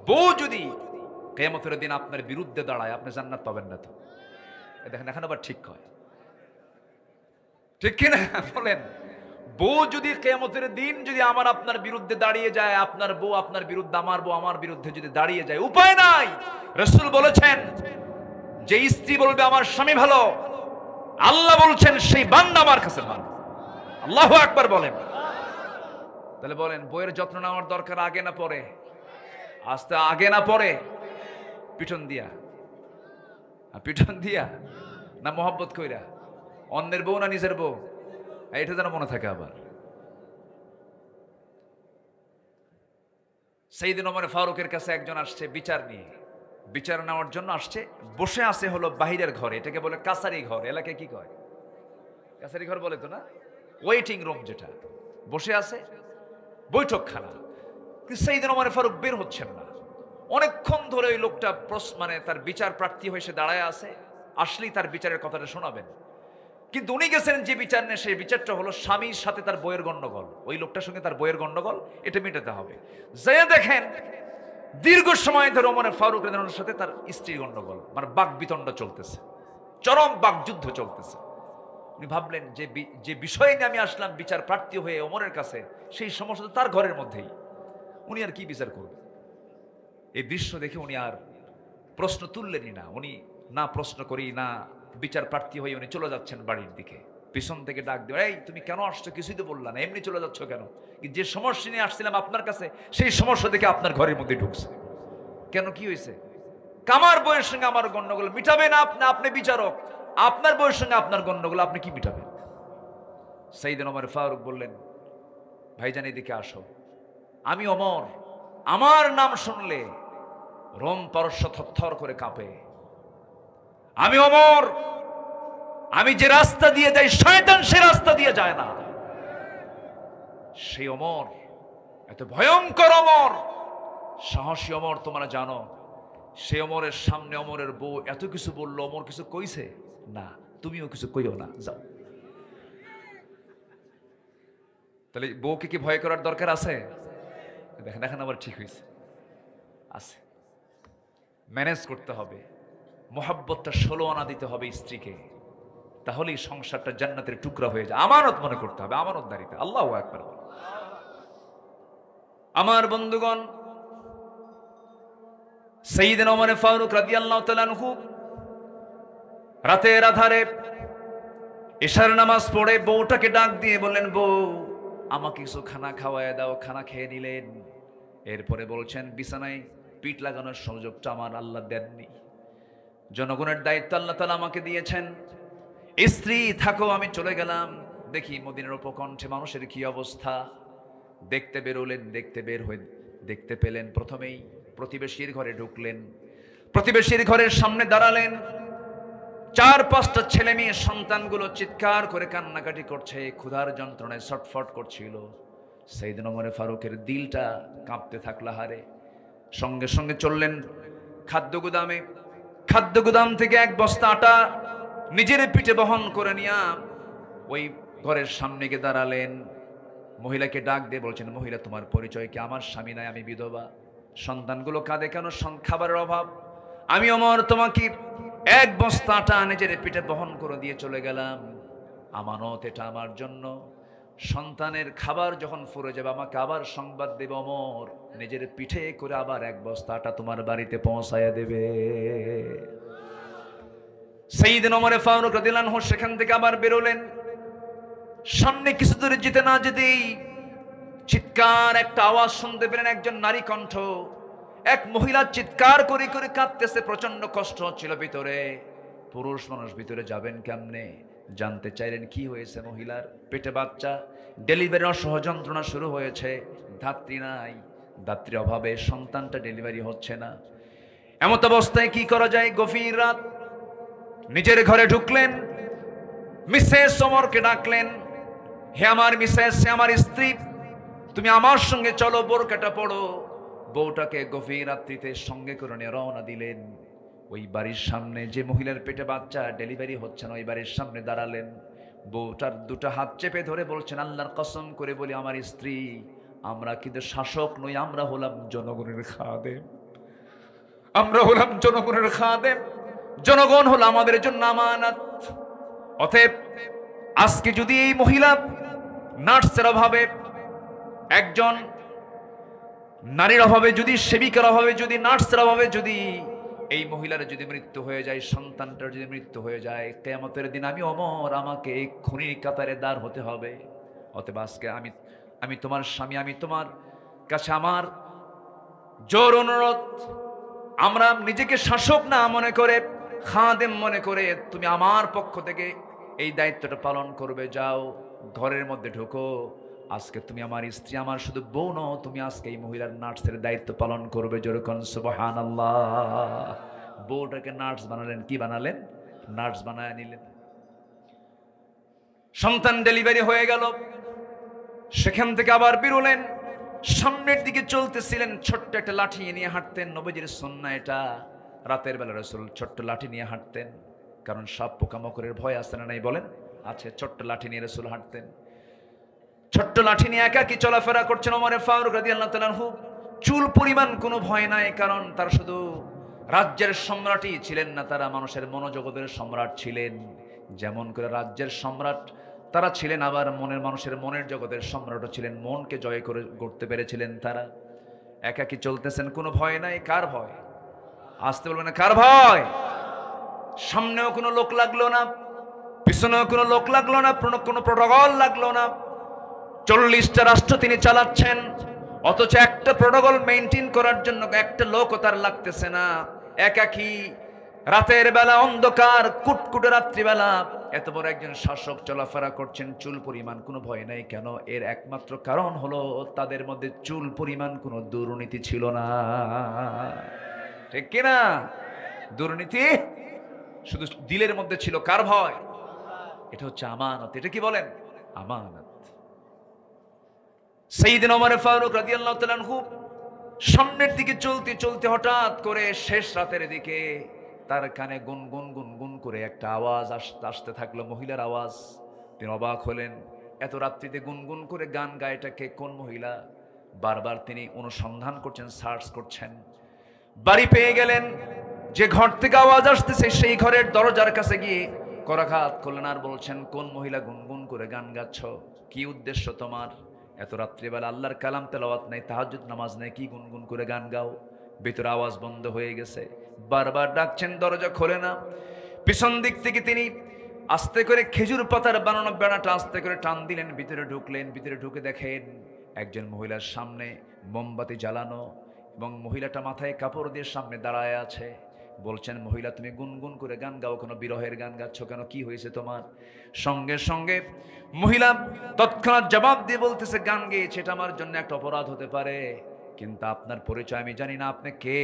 বউ যদি কিয়ামতের দিন আপনার বিরুদ্ধে দাঁড়ায়, আপনি জান্নাত পাবেন না তো। দেখেন, এখন আবার ঠিক হয়, ঠিক কিনা বলেন? বউ যদি কিয়ামতের দিন যদি আমার আপনার বিরুদ্ধে দাঁড়িয়ে যায়, আপনার বউ আপনার বিরুদ্ধে, আমার বউ আমার বিরুদ্ধে যদি দাঁড়িয়ে যায়, উপায় নাই। রাসূল বলেছেন, যে স্ত্রী বলবে আমার স্বামী ভালো, আল্লাহ বলছেন সেই বান্দা আমার কাছে ভালো। আল্লাহু আকবার বলেন। তাহলে বলেন, বউয়ের যত্ন নেওয়ার দরকার আগে না পরে? আস্তে আগে না পরে? পিছন দিয়া না মোহাব্বত কইরা? অন্যের বউ না নিজের বউ? এটা যেন মনে থাকে। আবার সাইয়েদনা ওমর ফারুকের কাছে একজন আসছে বিচার নিয়ে, বিচার নেওয়ার জন্য আসছে। বসে আছে হলো বাহিরের ঘরে, এটাকে বলে কাছারি ঘর। এলাকায় কি কয়? কাছারি ঘর বলে তো না? ওয়েটিং রুম যেটা, বসে আছে, বৈঠকখানা। সাইয়েদনা ওমর ফারুক বের হচ্ছেন না। অনেকক্ষণ ধরে ওই লোকটা মানে তার বিচার প্রার্থী হয়ে সে দাঁড়ায় আছে, আসলেই তার বিচারের কথাটা শোনাবেন। কিন্তু উনি গেছেন যে বিচার নেই, সেই বিচারটা হলো স্বামীর সাথে তার বইয়ের গন্ডগোল, ওই লোকটার সঙ্গে তার বইয়ের গন্ডগোল, এটা মেটাতে হবে। যে দেখেন দীর্ঘ সময় ধরে ওমর ফারুক রাদিয়াল্লাহু আনহুর সাথে তার স্ত্রীর গন্ডগোল, মানে বাকবিতণ্ড চলতেছে, চরম বাকযুদ্ধ চলতেছে। উনি ভাবলেন যে বিষয় নিয়ে আমি আসলাম বিচার প্রার্থী হয়ে ওমরের কাছে, সেই সমস্যা তো তার ঘরের মধ্যেই, উনি আর কি বিচার করবেন? এই দৃশ্য দেখে উনি আর প্রশ্ন তুললেনই না। উনি না প্রশ্ন করি না বিচার প্রার্থী হয়ে উনি চলে যাচ্ছেন বাড়ির দিকে। পিছন থেকে ডাক দেয়, এই তুমি কেন আসছো? কিছুই তো বললা না, এমনি চলে যাচ্ছ কেন? যে সমস্যা নিয়ে আসছিলাম আপনার কাছে, সেই সমস্যা দেখে আপনার ঘরের মধ্যে ঢুকছে কেন? কি হয়েছে? কামার বইয়ের সঙ্গে আমার গন্ডগোল মিটাবেন আপনি বিচারক, আপনার বইয়ের সঙ্গে আপনার গন্ডগোল আপনি কি মিটাবেন? সাইয়েদনা ওমর ফারুক বললেন, ভাইজান এদিকে আসো। আমি ওমর, আমার নাম শুনলে রোম পারস্য থরথর করে কাঁপে। আমি ওমর, আমি যে রাস্তা দিয়ে যাই শয়তান সে রাস্তা দিয়ে যায় না। সেই ওমর, এত ভয়ঙ্কর ওমর, সাহসী ওমর তোমরা জানো। সে ওমরের সামনে ওমরের বউ এত কিছু বললো, ওমর কিছু কইছে না, তুমিও কিছু কইও না, যাও। তাহলে বউকে কি ভয় করার দরকার আছে? দেখেন আবার ঠিক হয়েছে, আছে। ম্যানেজ করতে হবে, মোহাব্বতটা 16 আনা দিতে হবে স্ত্রীকে, তাহলেই সংসারটা জান্নাতের টুকরা হয়ে যায়। আমানত মনে করতে হবে, আমানতদারিতা। আল্লাহু আকবার। আমার বন্ধুগণ, সাইয়েদনা ওমর ফারুক রাদিয়াল্লাহু তাআলা আনহু রাতের আধারে ইশার নামাজ পড়ে বউটাকে ডাক দিয়ে বললেন, বউ আমাকে কিছু খানা খাওয়ায় দাও। খানা খেয়ে নিলেন। এরপরে বলছেন, বিছানায় পিঠ লাগানোর সুযোগটা আমার আল্লাহ দেননি, জনগণের দায়িত্ব আল্লাহ তাআলা আমাকে দিয়েছেন। স্ত্রী থাকো, আমি চলে গেলাম। দেখি মদিনার উপকণ্ঠে মানুষের কি অবস্থা। দেখতে বেরোলেন, দেখতে পেলেন প্রথমেই প্রতিবেশীর ঘরে ঢুকলেন, প্রতিবেশীর ঘরের সামনে দাঁড়ালেন। 4-5টা ছেলে মেয়ে সন্তানগুলো চিৎকার করে কান্নাকাটি করছে, ক্ষুধার যন্ত্রণায় ছটফট করছিল। সাইয়েদনা ওমর ফারুকের দিলটা কাঁপতে থাকলো হারে। সঙ্গে সঙ্গে চললেন খাদ্য গুদাম থেকে 1 বস্তা আটা নিজের পিঠে বহন করে নিয়ে ওই ঘরের সামনে গিয়ে দাঁড়ালেন। মহিলাকে ডাক দিয়ে বলছেন, মহিলা তোমার পরিচয় কি? আমার স্বামী নাই, আমি বিধবা। সন্তানগুলো কাঁদে কেন? খাবারের অভাব। আমি ওমর তোমাকে 1 বস্তা আটা নিজের পিঠে বহন করে দিয়ে চলে গেলাম, আমানত এটা আমার জন্য। সন্তানের খাবার যখন ফুরে যাবে আমাকে আবার সংবাদ দেবে, ওমর নিজের পিঠে করে আবার 1 বস্তা আটা তোমার বাড়িতে পৌঁছায়া দেবে। সাইয়েদনা ওমর ফারুক রাদিয়াল্লাহু আনহু সেখান থেকে আবার বেরোলেন। সামনে কিছু দূরে যেতে না যেতেই চিৎকার একটা আওয়াজ শুনতে পেলেন, একজন নারী কণ্ঠ। এক মহিলা চিৎকার করে করে কাঁদতেছে, প্রচন্ড কষ্ট হচ্ছিল ভিতরে। পুরুষ মানুষ ভিতরে যাবেন কেমনে? জানতে চাইলেন কি হয়েছে মহিলার। পেটে বাচ্চা, ডেলিভারির অসহ যন্ত্রণা শুরু হয়েছে, ধাত্রী নাই, ধাত্রীর অভাবে সন্তানটা ডেলিভারি হচ্ছে না। এমত অবস্থায় কি করা যায়? গভীর রাত, নিজের ঘরে ঢুকলেন, মিসেস ওমরকে ডাকলেন, হে আমার মিসেস, হে আমার স্ত্রী, তুমি আমার সঙ্গে চলো, বোরকাটা পড়ো। বউটাকে গভীর রাত্রিতে সঙ্গে করে নিয়ে রওনা দিলেন। ওই বাড়ির সামনে, যে মহিলার পেটে বাচ্চা ডেলিভারি হচ্ছে না, ওই বাড়ির সামনে দাঁড়ালেন। বউটার 2টা হাত চেপে ধরে বলছেন, আল্লাহর কসম করে বলি আমার স্ত্রী, আমরা কিন্তু শাসক নই, আমরা হলাম জনগণের খাদেম। আমরা হলাম জনগণের খাদেম, জনগণ হলো আমাদের জন্য আমানত। অতএব আজকে যদি এই মহিলা নার্সের অভাবে, একজন নারীর অভাবে, যদি সেবিকার অভাবে, যদি নার্সের অভাবে যদি এই মহিলার যদি মৃত্যু হয়ে যায়, সন্তানটার যদি মৃত্যু হয়ে যায়, কিয়ামতের দিন আমি ওমর, আমাকে এই খুনির কাতারে দাঁড় হতে হবে। অতএব আজকে আমি তোমার স্বামী, আমি তোমার কাছে আমার জোর অনুরোধ, আমরা নিজেকে শাসক না মনে করে, খাদেম মনে করে তুমি আমার পক্ষ থেকে এই দায়িত্বটা পালন করবে। যাও, ঘরের মধ্যে ঢুকো। আজকে তুমি আমার স্ত্রী, আমার শুধু বউ নও, তুমি আজকে এই মহিলার নার্সের দায়িত্ব পালন করবে। যেরকম সুবহানাল্লাহ। বউটাকে নার্স বানালেন। কি বানালেন? নার্স বানায় নিলেন। সন্তান ডেলিভারি হয়ে গেল। সেখান থেকে আবার বেরোলেন, সামনের দিকে চলতেছিলেন। ছোট্ট একটা লাঠি নিয়ে হাঁটতেন, নবীজির সুন্নাহ এটা। রাতের বেলা রাসূল ছোট্ট লাঠি নিয়ে হাঁটতেন, কারণ সাপ পোকামাকড়ের ভয় আছে না নাই বলেন? আছে। ছোট্ট লাঠি নিয়ে রাসূল হাঁটতেন। ছোট্ট লাঠি নিয়ে একাকী চলাফেরা করছেন ওমর ফারুক রাদিয়াল্লাহু তাআলা আনহু। চুল পরিমাণ কোনো ভয় নাই, কারণ তারা শুধু রাজ্যের সম্রাটই ছিলেন না, তারা মানুষের মনোজগতের সম্রাট ছিলেন। যেমন করে রাজ্যের সম্রাট তারা ছিলেন, আবার মানুষের মনের জগতের সম্রাটও ছিলেন। মনকে জয় করে করতে পেরেছিলেন তারা। একাকী চলতেছেন, কোনো ভয় নাই। কার ভয়? আসতে বলবেন না, কার ভয়? সামনেও কোনো লোক লাগলো না, পিছনেও কোনো লোক লাগলো না, কোনো প্রটোকল লাগলো না। 40টা রাষ্ট্র তিনি চালাচ্ছেন, অথচ একটা প্রটোকল মেইনটেইন করার জন্য একটা লোকও তার লাগতেছে না। একাকী রাতের বেলা, অন্ধকার কুটকুটে রাত্রিবেলা এত বড় একজন শাসক চলাফেরা করছেন, চুল পরিমাণ কোনো ভয় নাই। কেন? এর একমাত্র কারণ হলো তাদের মধ্যে চুল পরিমাণ কোনো দুর্নীতি ছিল না। ঠিক কিনা? দুর্নীতি শুধু দিলের মধ্যে ছিল। কার ভয়? এটা হচ্ছে আমানত। এটা কি বলেন? আমানত। সাইয়েদনা ওমর ফারুক রাদিয়াল্লাহু তাআলা আনহু সামনের দিকে চলতে চলতে হঠাৎ করে শেষ রাতের দিকে তার কানে গুনগুন গুনগুন করে একটা আওয়াজ আসতে থাকলো, মহিলার আওয়াজ। তিনি অবাক হলেন, এত রাত্রিতে গুনগুন করে গান গায়টাকে কোন মহিলা? বারবার তিনি অনুসন্ধান করছেন, সার্চ করছেন। বাড়ি পেয়ে গেলেন। যে ঘর থেকে আওয়াজ আসতেছে সেই ঘরের দরজার কাছে গিয়ে করাঘাত করলেন, আর বলছেন, কোন মহিলা গুনগুন করে গান গাচ্ছ? কি উদ্দেশ্য তোমার? এত রাত্রিবেলা আল্লাহর কালাম তেলাওয়াত নাই, তাহাজ্জুদ নামাজ নাই, কি গুনগুন করে গান গাও? ভিতরে আওয়াজ বন্ধ হয়ে গেছে। বারবার ডাকছেন, দরজা খোলে না। পিছন দিক থেকে তিনি আস্তে করে খেজুর পাতার বানানো বেড়াটা আস্তে করে টান দিলেন, ভিতরে ঢুকলেন। ভিতরে ঢুকে দেখেন একজন মহিলার সামনে মোমবাতি জ্বালানো, এবং মহিলাটা মাথায় কাপড় দিয়ে সামনে দাঁড়ায় আছে। বলছেন, মহিলা তুমি গুনগুন করে গান গাও কেন, বিরহের গান গাচ্ছ কেন, কি হয়েছে তোমার? সঙ্গে সঙ্গে মহিলা তৎক্ষণাৎ জবাব দিয়ে বলতেছে, গান গেয়েছে এটা আমার জন্য একটা অপরাধ হতে পারে, কিন্তু আপনার পরিচয় আমি জানি না, আপনি কে?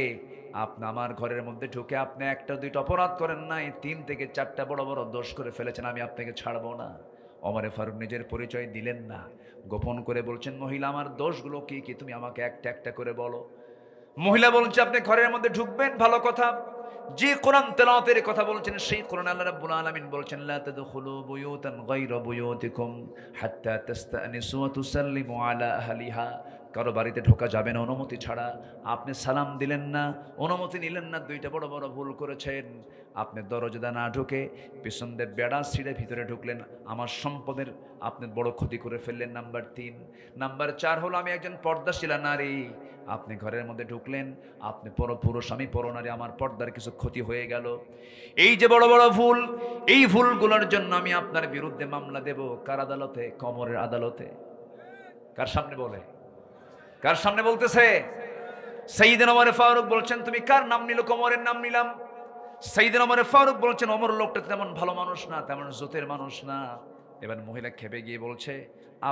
আপনি আমার ঘরের মধ্যে ঢুকে আপনি একটা দুইটা অপরাধ করেন নাই, 3 থেকে 4টা বড় বড় দোষ করে ফেলেছেন, আমি আপনাকে ছাড়বো না। ওমরে ফারুক নিজের পরিচয় দিলেন না, গোপন করে বলছেন, মহিলা আমার দোষগুলো কি কি তুমি আমাকে একটা একটা করে বলো। মহিলা বলছে, আপনি ঘরের মধ্যে ঢুকবেন ভালো কথা, যে কোরআন তেলাওয়াতের কথা বলছেন সেই কোরআন আল্লাহ রাব্বুল আলামিন বলছেন, লা তাদখুলু বুয়ুতান গায়রা বুয়ুতিকুম হাত্তা তাস্তানিসু ওয়া তুসাল্লিমু আলা আহলিহা। কারো বাড়িতে ঢোকা যাবে না অনুমতি ছাড়া। আপনি সালাম দিলেন না, অনুমতি নিলেন না, 2টা বড় বড় ভুল করেছেন। আপনি দরজা না ঢুকে পিছন দিয়ে বেড়া ছিঁড়ে ভিতরে ঢুকলেন, আমার সম্পদের আপনি বড় ক্ষতি করে ফেললেন। নাম্বার 3। নাম্বার 4 হলো, আমি একজন পর্দাশীলা নারী, আপনি ঘরের মধ্যে ঢুকলেন, আপনি পুরুষ আমি পরনারী, আমার পর্দার কিছু ক্ষতি হয়ে গেল। এই যে বড় বড় ভুল, এই ভুলগুলোর জন্য আমি আপনার বিরুদ্ধে মামলা দেব। কার আদালতে? কোমরের আদালতে। কার সামনে বলে? কার সামনে বলতেছে? সাইয়েদনা ওমর ফারুক বলছেন, তুমি কার নাম নিল? কোমরের নাম নিলাম। সাইয়েদনা ওমর ফারুক বলছেন, ওমর লোকটা তেমন ভালো মানুষ না, তেমন জোতের মানুষ না। এবার মহিলা খেপে গিয়ে বলছে,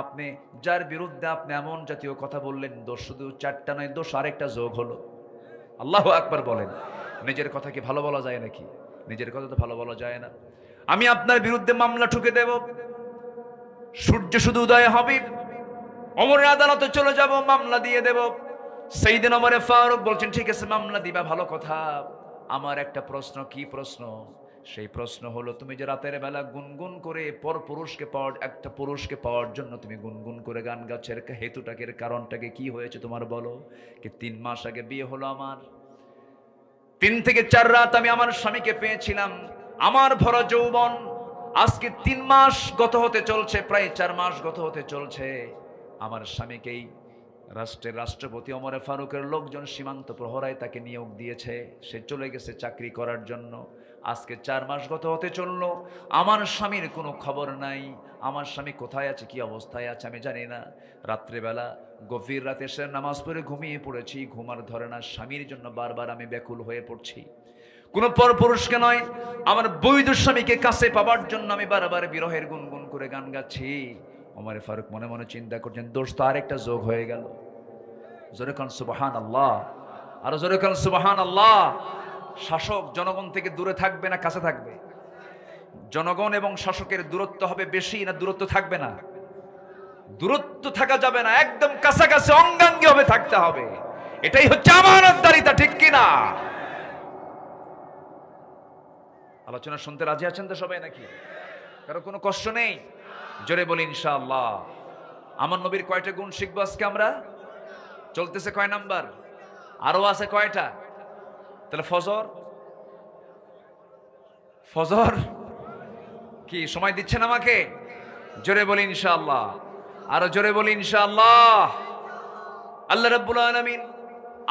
আপনি যার বিরুদ্ধে আপনি এমন জাতীয় কথা বললেন, দোষ শুধু 4টা নয়, দোষ আরেকটা যোগ হলো। আল্লাহু আকবার বলেন। নিজের কথা কি ভালো বলা যায় নাকি? নিজের কথা তো ভালো বলা যায় না। আমি আপনার বিরুদ্ধে মামলা ঠুকে দেব, সূর্য শুধু উদয় হবে, ওমরের আদালতে চলে যাব, মামলা দিয়ে দেব। সাইয়েদনা ওমর ফারুক বলছেন, ঠিক আছে মামলা দিবা, ভালো কথা। আমার একটা প্রশ্ন। কি প্রশ্ন? সেই প্রশ্ন হলো, তুমি যে রাতের বেলা গুনগুন করে একটা পুরুষকে পাওয়ার জন্য তুমি গুনগুন করে গান গাচ্ছ, এর হেতুটাকে, এর কারণটাকে কি হয়েছে তোমার বলো। কি 3 মাস আগে বিয়ে হলো আমার, 3 থেকে 4 রাত আমি আমার স্বামীকে পেয়েছিলাম, আমার ভরা যৌবন আজকে 3 মাস গত হতে চলছে, প্রায় 4 মাস গত হতে চলছে। আমার স্বামীকেই রাষ্ট্রের রাষ্ট্রপতি ওমর ফারুকের লোকজন সীমান্ত প্রহরায় তাকে নিয়োগ দিয়েছে, সে চলে গেছে চাকরি করার জন্য। আজকে 4 মাস গত হতে চললো, আমার স্বামীর কোনো খবর নাই। আমার স্বামী কোথায় আছে, কি অবস্থায় আছে আমি জানি না। রাত্রেবেলা গভীর রাতে সে নামাজ পড়ে ঘুমিয়ে পড়েছি, ঘুমার ধরে না, স্বামীর জন্য বারবার আমি ব্যাকুল হয়ে পড়ছি। কোনো পরপুরুষকে নয়, আমার বৈধ স্বামীকে কাছে পাবার জন্য আমি বারবার বিরহের গুনগুন করে গান গাচ্ছি। ওমর ফারুক মনে মনে চিন্তা করছেন, দোষ তো আরেকটা যোগ হয়ে গেল। জোরে কান সুবহানাল্লাহ, আরো জোরে কান সুবহানাল্লাহ। শাসক জনগণ থেকে দূরে থাকবে না কাছে থাকবে? জনগণ এবং শাসকের দূরত্ব হবে বেশি না দূরত্ব থাকবে না? দূরত্ব থাকা যাবে না, একদম কাছাকাছি অঙ্গাঙ্গী হবে থাকতে হবে। এটাই হচ্ছে আমানতদারিতা, ঠিক কিনা? আলোচনা শুনতে রাজি আছেন তো সবাই নাকি? কারো কোনো কষ্ট নেই? জোরে বলি ইনশাআল্লাহ। আমার নবীর কয়টা গুণ শিখবো আজকে আমরা? চলতেছে কয় নাম্বার? আরো আছে কয়টা? তাহলে ফজর কি সময় দিচ্ছেন আমাকে? জোরে বলি ইনশাআল্লাহ, আরো জোরে বলি ইনশাআল্লাহ। আল্লাহ রাব্বুল আলামিন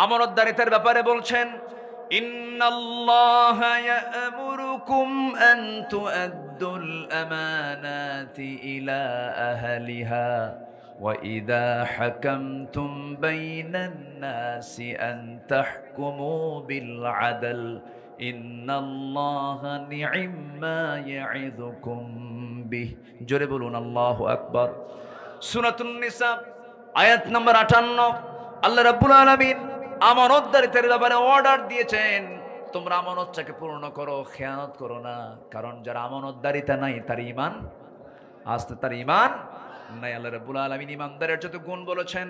আমানতদারিতার ব্যাপারে বলছেন, ইন্নাল্লাহা ইয়া'মুরুকুম আন তু'আদ্দুল আমানাতি ইলা আহলিহা ওয়া ইযা হাকামতুম বাইনান নাসি আন তাহকুমু বিল আদল ইন্নাল্লাহা নি'ম্মা ইয়া'ইযুকুম বিহ। জোরে বলুন আল্লাহু আকবার। সূরাতুন নিসা আয়াত নম্বর 58। আল্লাহ রাব্বুল আলামিন আমানতদারিতার ব্যাপারে অর্ডার দিয়েছেন, তোমরা আমানতটাকে পূর্ণ করো, খেয়ানত করো না। কারণ যারা আমানতদারিতা নাই তার ঈমান আসতে, তার ঈমান নাই। আল্লাহ রাব্বুল আলামিন ঈমানদারের যত গুণ বলেছেন,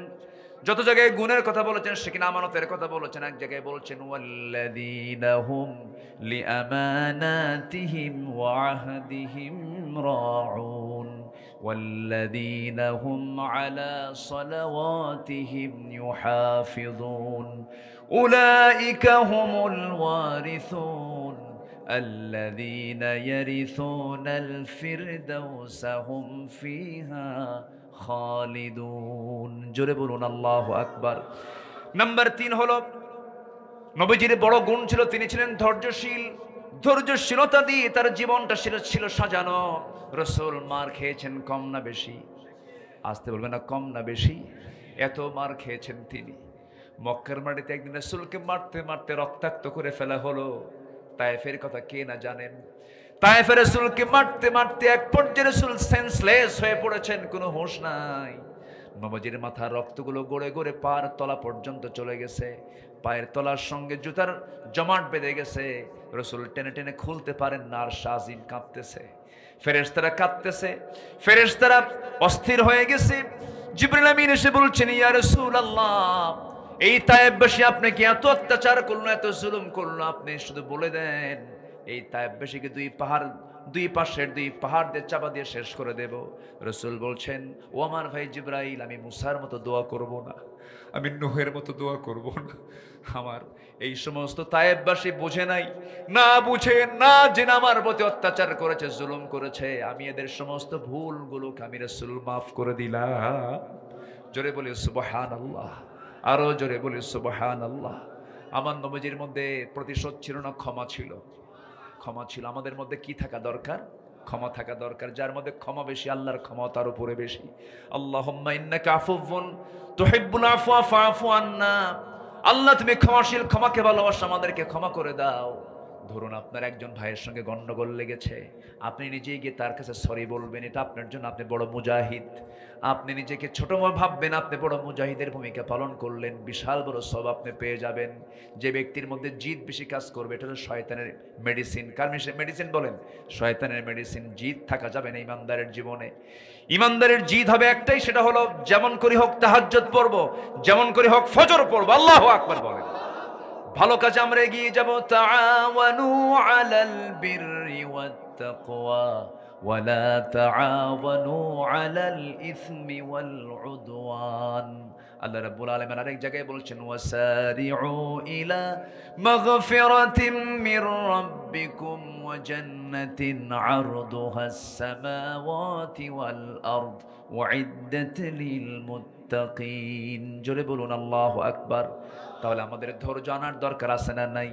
যত জায়গায় গুণের কথা বলেছেন, সেখানে আমানতের কথা বলেছেন। এক জায়গায় বলছেন, ওয়াল্লাযীনা হুম লিআমানাতিহিম ওয়া আহদিহিম রাউন والذين هم على صلواتهم يحافظون أولئك هم الوارثون الذين يرثون الفردوس هم فيها খালিদুন। জোরে বলুন আল্লাহু আকবার। নাম্বার 3 হলো, নবীজির বড় গুণ ছিল, তিনি ছিলেন ধৈর্যশীল। ধৈর্যশীলতা দিয়ে তার জীবনটা ছিল সাজানো। রাসূল মার খেয়েছেন কম না বেশি? আসতে বলবেন না, কম না বেশি? এত মার খেয়েছেন তিনি। মক্কার মাটিতে একদিন রাসূলকে মারতে মারতে রক্তাক্ত করে ফেলা হলো। তায়েফের কথা কে না জানেন। তায়েফের রাসূলকে মারতে মারতে এক পর্যায়ে রাসূল সেন্সলেস হয়ে পড়েছেন, কোনো হুঁশ নাই। নবজির মাথার রক্তগুলো গড়ে গড়ে পায়ের তলা পর্যন্ত চলে গেছে, পায়ের তলার সঙ্গে জুতার জমাট বেঁধে গেছে। রাসূল টেনে টেনে খুলতে পারেন না, আর শাজিম কাঁপতেছে, ফেরেশতারা কাঁপতেছে, ফেরেশতারা অস্থির হয়ে গেছে। জিবরিল আমিন এসে বলছেন, ইয়া রাসূলুল্লাহ, এই তায়েফবাসী আপনাকে এত অত্যাচার করলো, এত জুলুম করলো, আপনি শুধু বলে দেন এই তায়েফবাসীকে দুই পাশের দুই পাহাড় দিয়ে চাপা দিয়ে শেষ করে দেব। রাসূল বলছেন, ও আমার ভাই জিবরাইল, আমি মুসার মতো দোয়া করব না, আমি নূহের মতো দোয়া করব না। আমার এই সমস্ত তায়েফবাসী বুঝে নাই, না বুঝে না জেনে আমার প্রতি অত্যাচার করেছে, জুলুম করেছে, আমি এদের সমস্ত ভুলগুলোকে আমি রাসূল মাফ করে দিলাম। জোরে বলি সুবহানাল্লাহ, আরো জোরে বলি সুবহানাল্লাহ। আমার নবীজির মধ্যে প্রতিশোধ ছিল না, ক্ষমা ছিল। ক্ষমা ছিল। আমাদের মধ্যে কি থাকা দরকার? ক্ষমা থাকা দরকার। যার মধ্যে ক্ষমা বেশি, আল্লাহর ক্ষমা তার উপরে বেশি। আল্লাহুম্মা ইন্নাকা আফুউন তুহিব্বুল আফওয়া ফাআফু আন্না। আল্লাহ তুমি ক্ষমাশীল, ক্ষমাকে ভালোবাসো, আমাদেরকে ক্ষমা করে দাও। ধরুন আপনার একজন ভাইয়ের সঙ্গে গন্ডগোল লেগেছে, আপনি নিজে গিয়ে তার কাছে সরি বলবেন, এটা আপনার জন্য আপনি বড় মুজাহিদ। আপনি নিজেকে ছোট ভাববেন, আপনি বড় মুজাহিদের ভূমিকা পালন করলেন, বিশাল বড় সওয়াব আপনি পেয়ে যাবেন। যে ব্যক্তির মধ্যে জিদ বেশি কাজ করবে, এটা হলো শয়তানের মেডিসিন। কার মেডিসিন বলেন? শয়তানের মেডিসিন। জিদ থাকা যাবে না ইমানদারের জীবনে। ইমানদারের জিদ হবে একটাই, সেটা হলো যেমন করে হোক তাহাজ্জুদ পড়ব, যেমন করে হোক ফজর পড়ব। আল্লাহু আকবার বলেন। ভালো কাজে আমরা এগিয়ে যাব। তাআওয়ানু আলাল বিররি ওয়াত তাকওয়া ওয়ালা তাআওয়ানু আলাল ইসমি ওয়াল উদওয়ান। আল্লাহ রাব্বুল আলামিন আরেক জায়গায় বলছেন, ওয়াসারিউ ইলা মাগফিরাতিম মির রাব্বিকুম ওয়া জান্নাতিন আরদুহাস সামাওয়াতি ওয়াল আরদ উইদ্দাত লিল মুত্তাকিন। জোরে বলুন আল্লাহু আকবার। তাহলে আমাদের ধৈর্য আনার দরকার আছে না নাই?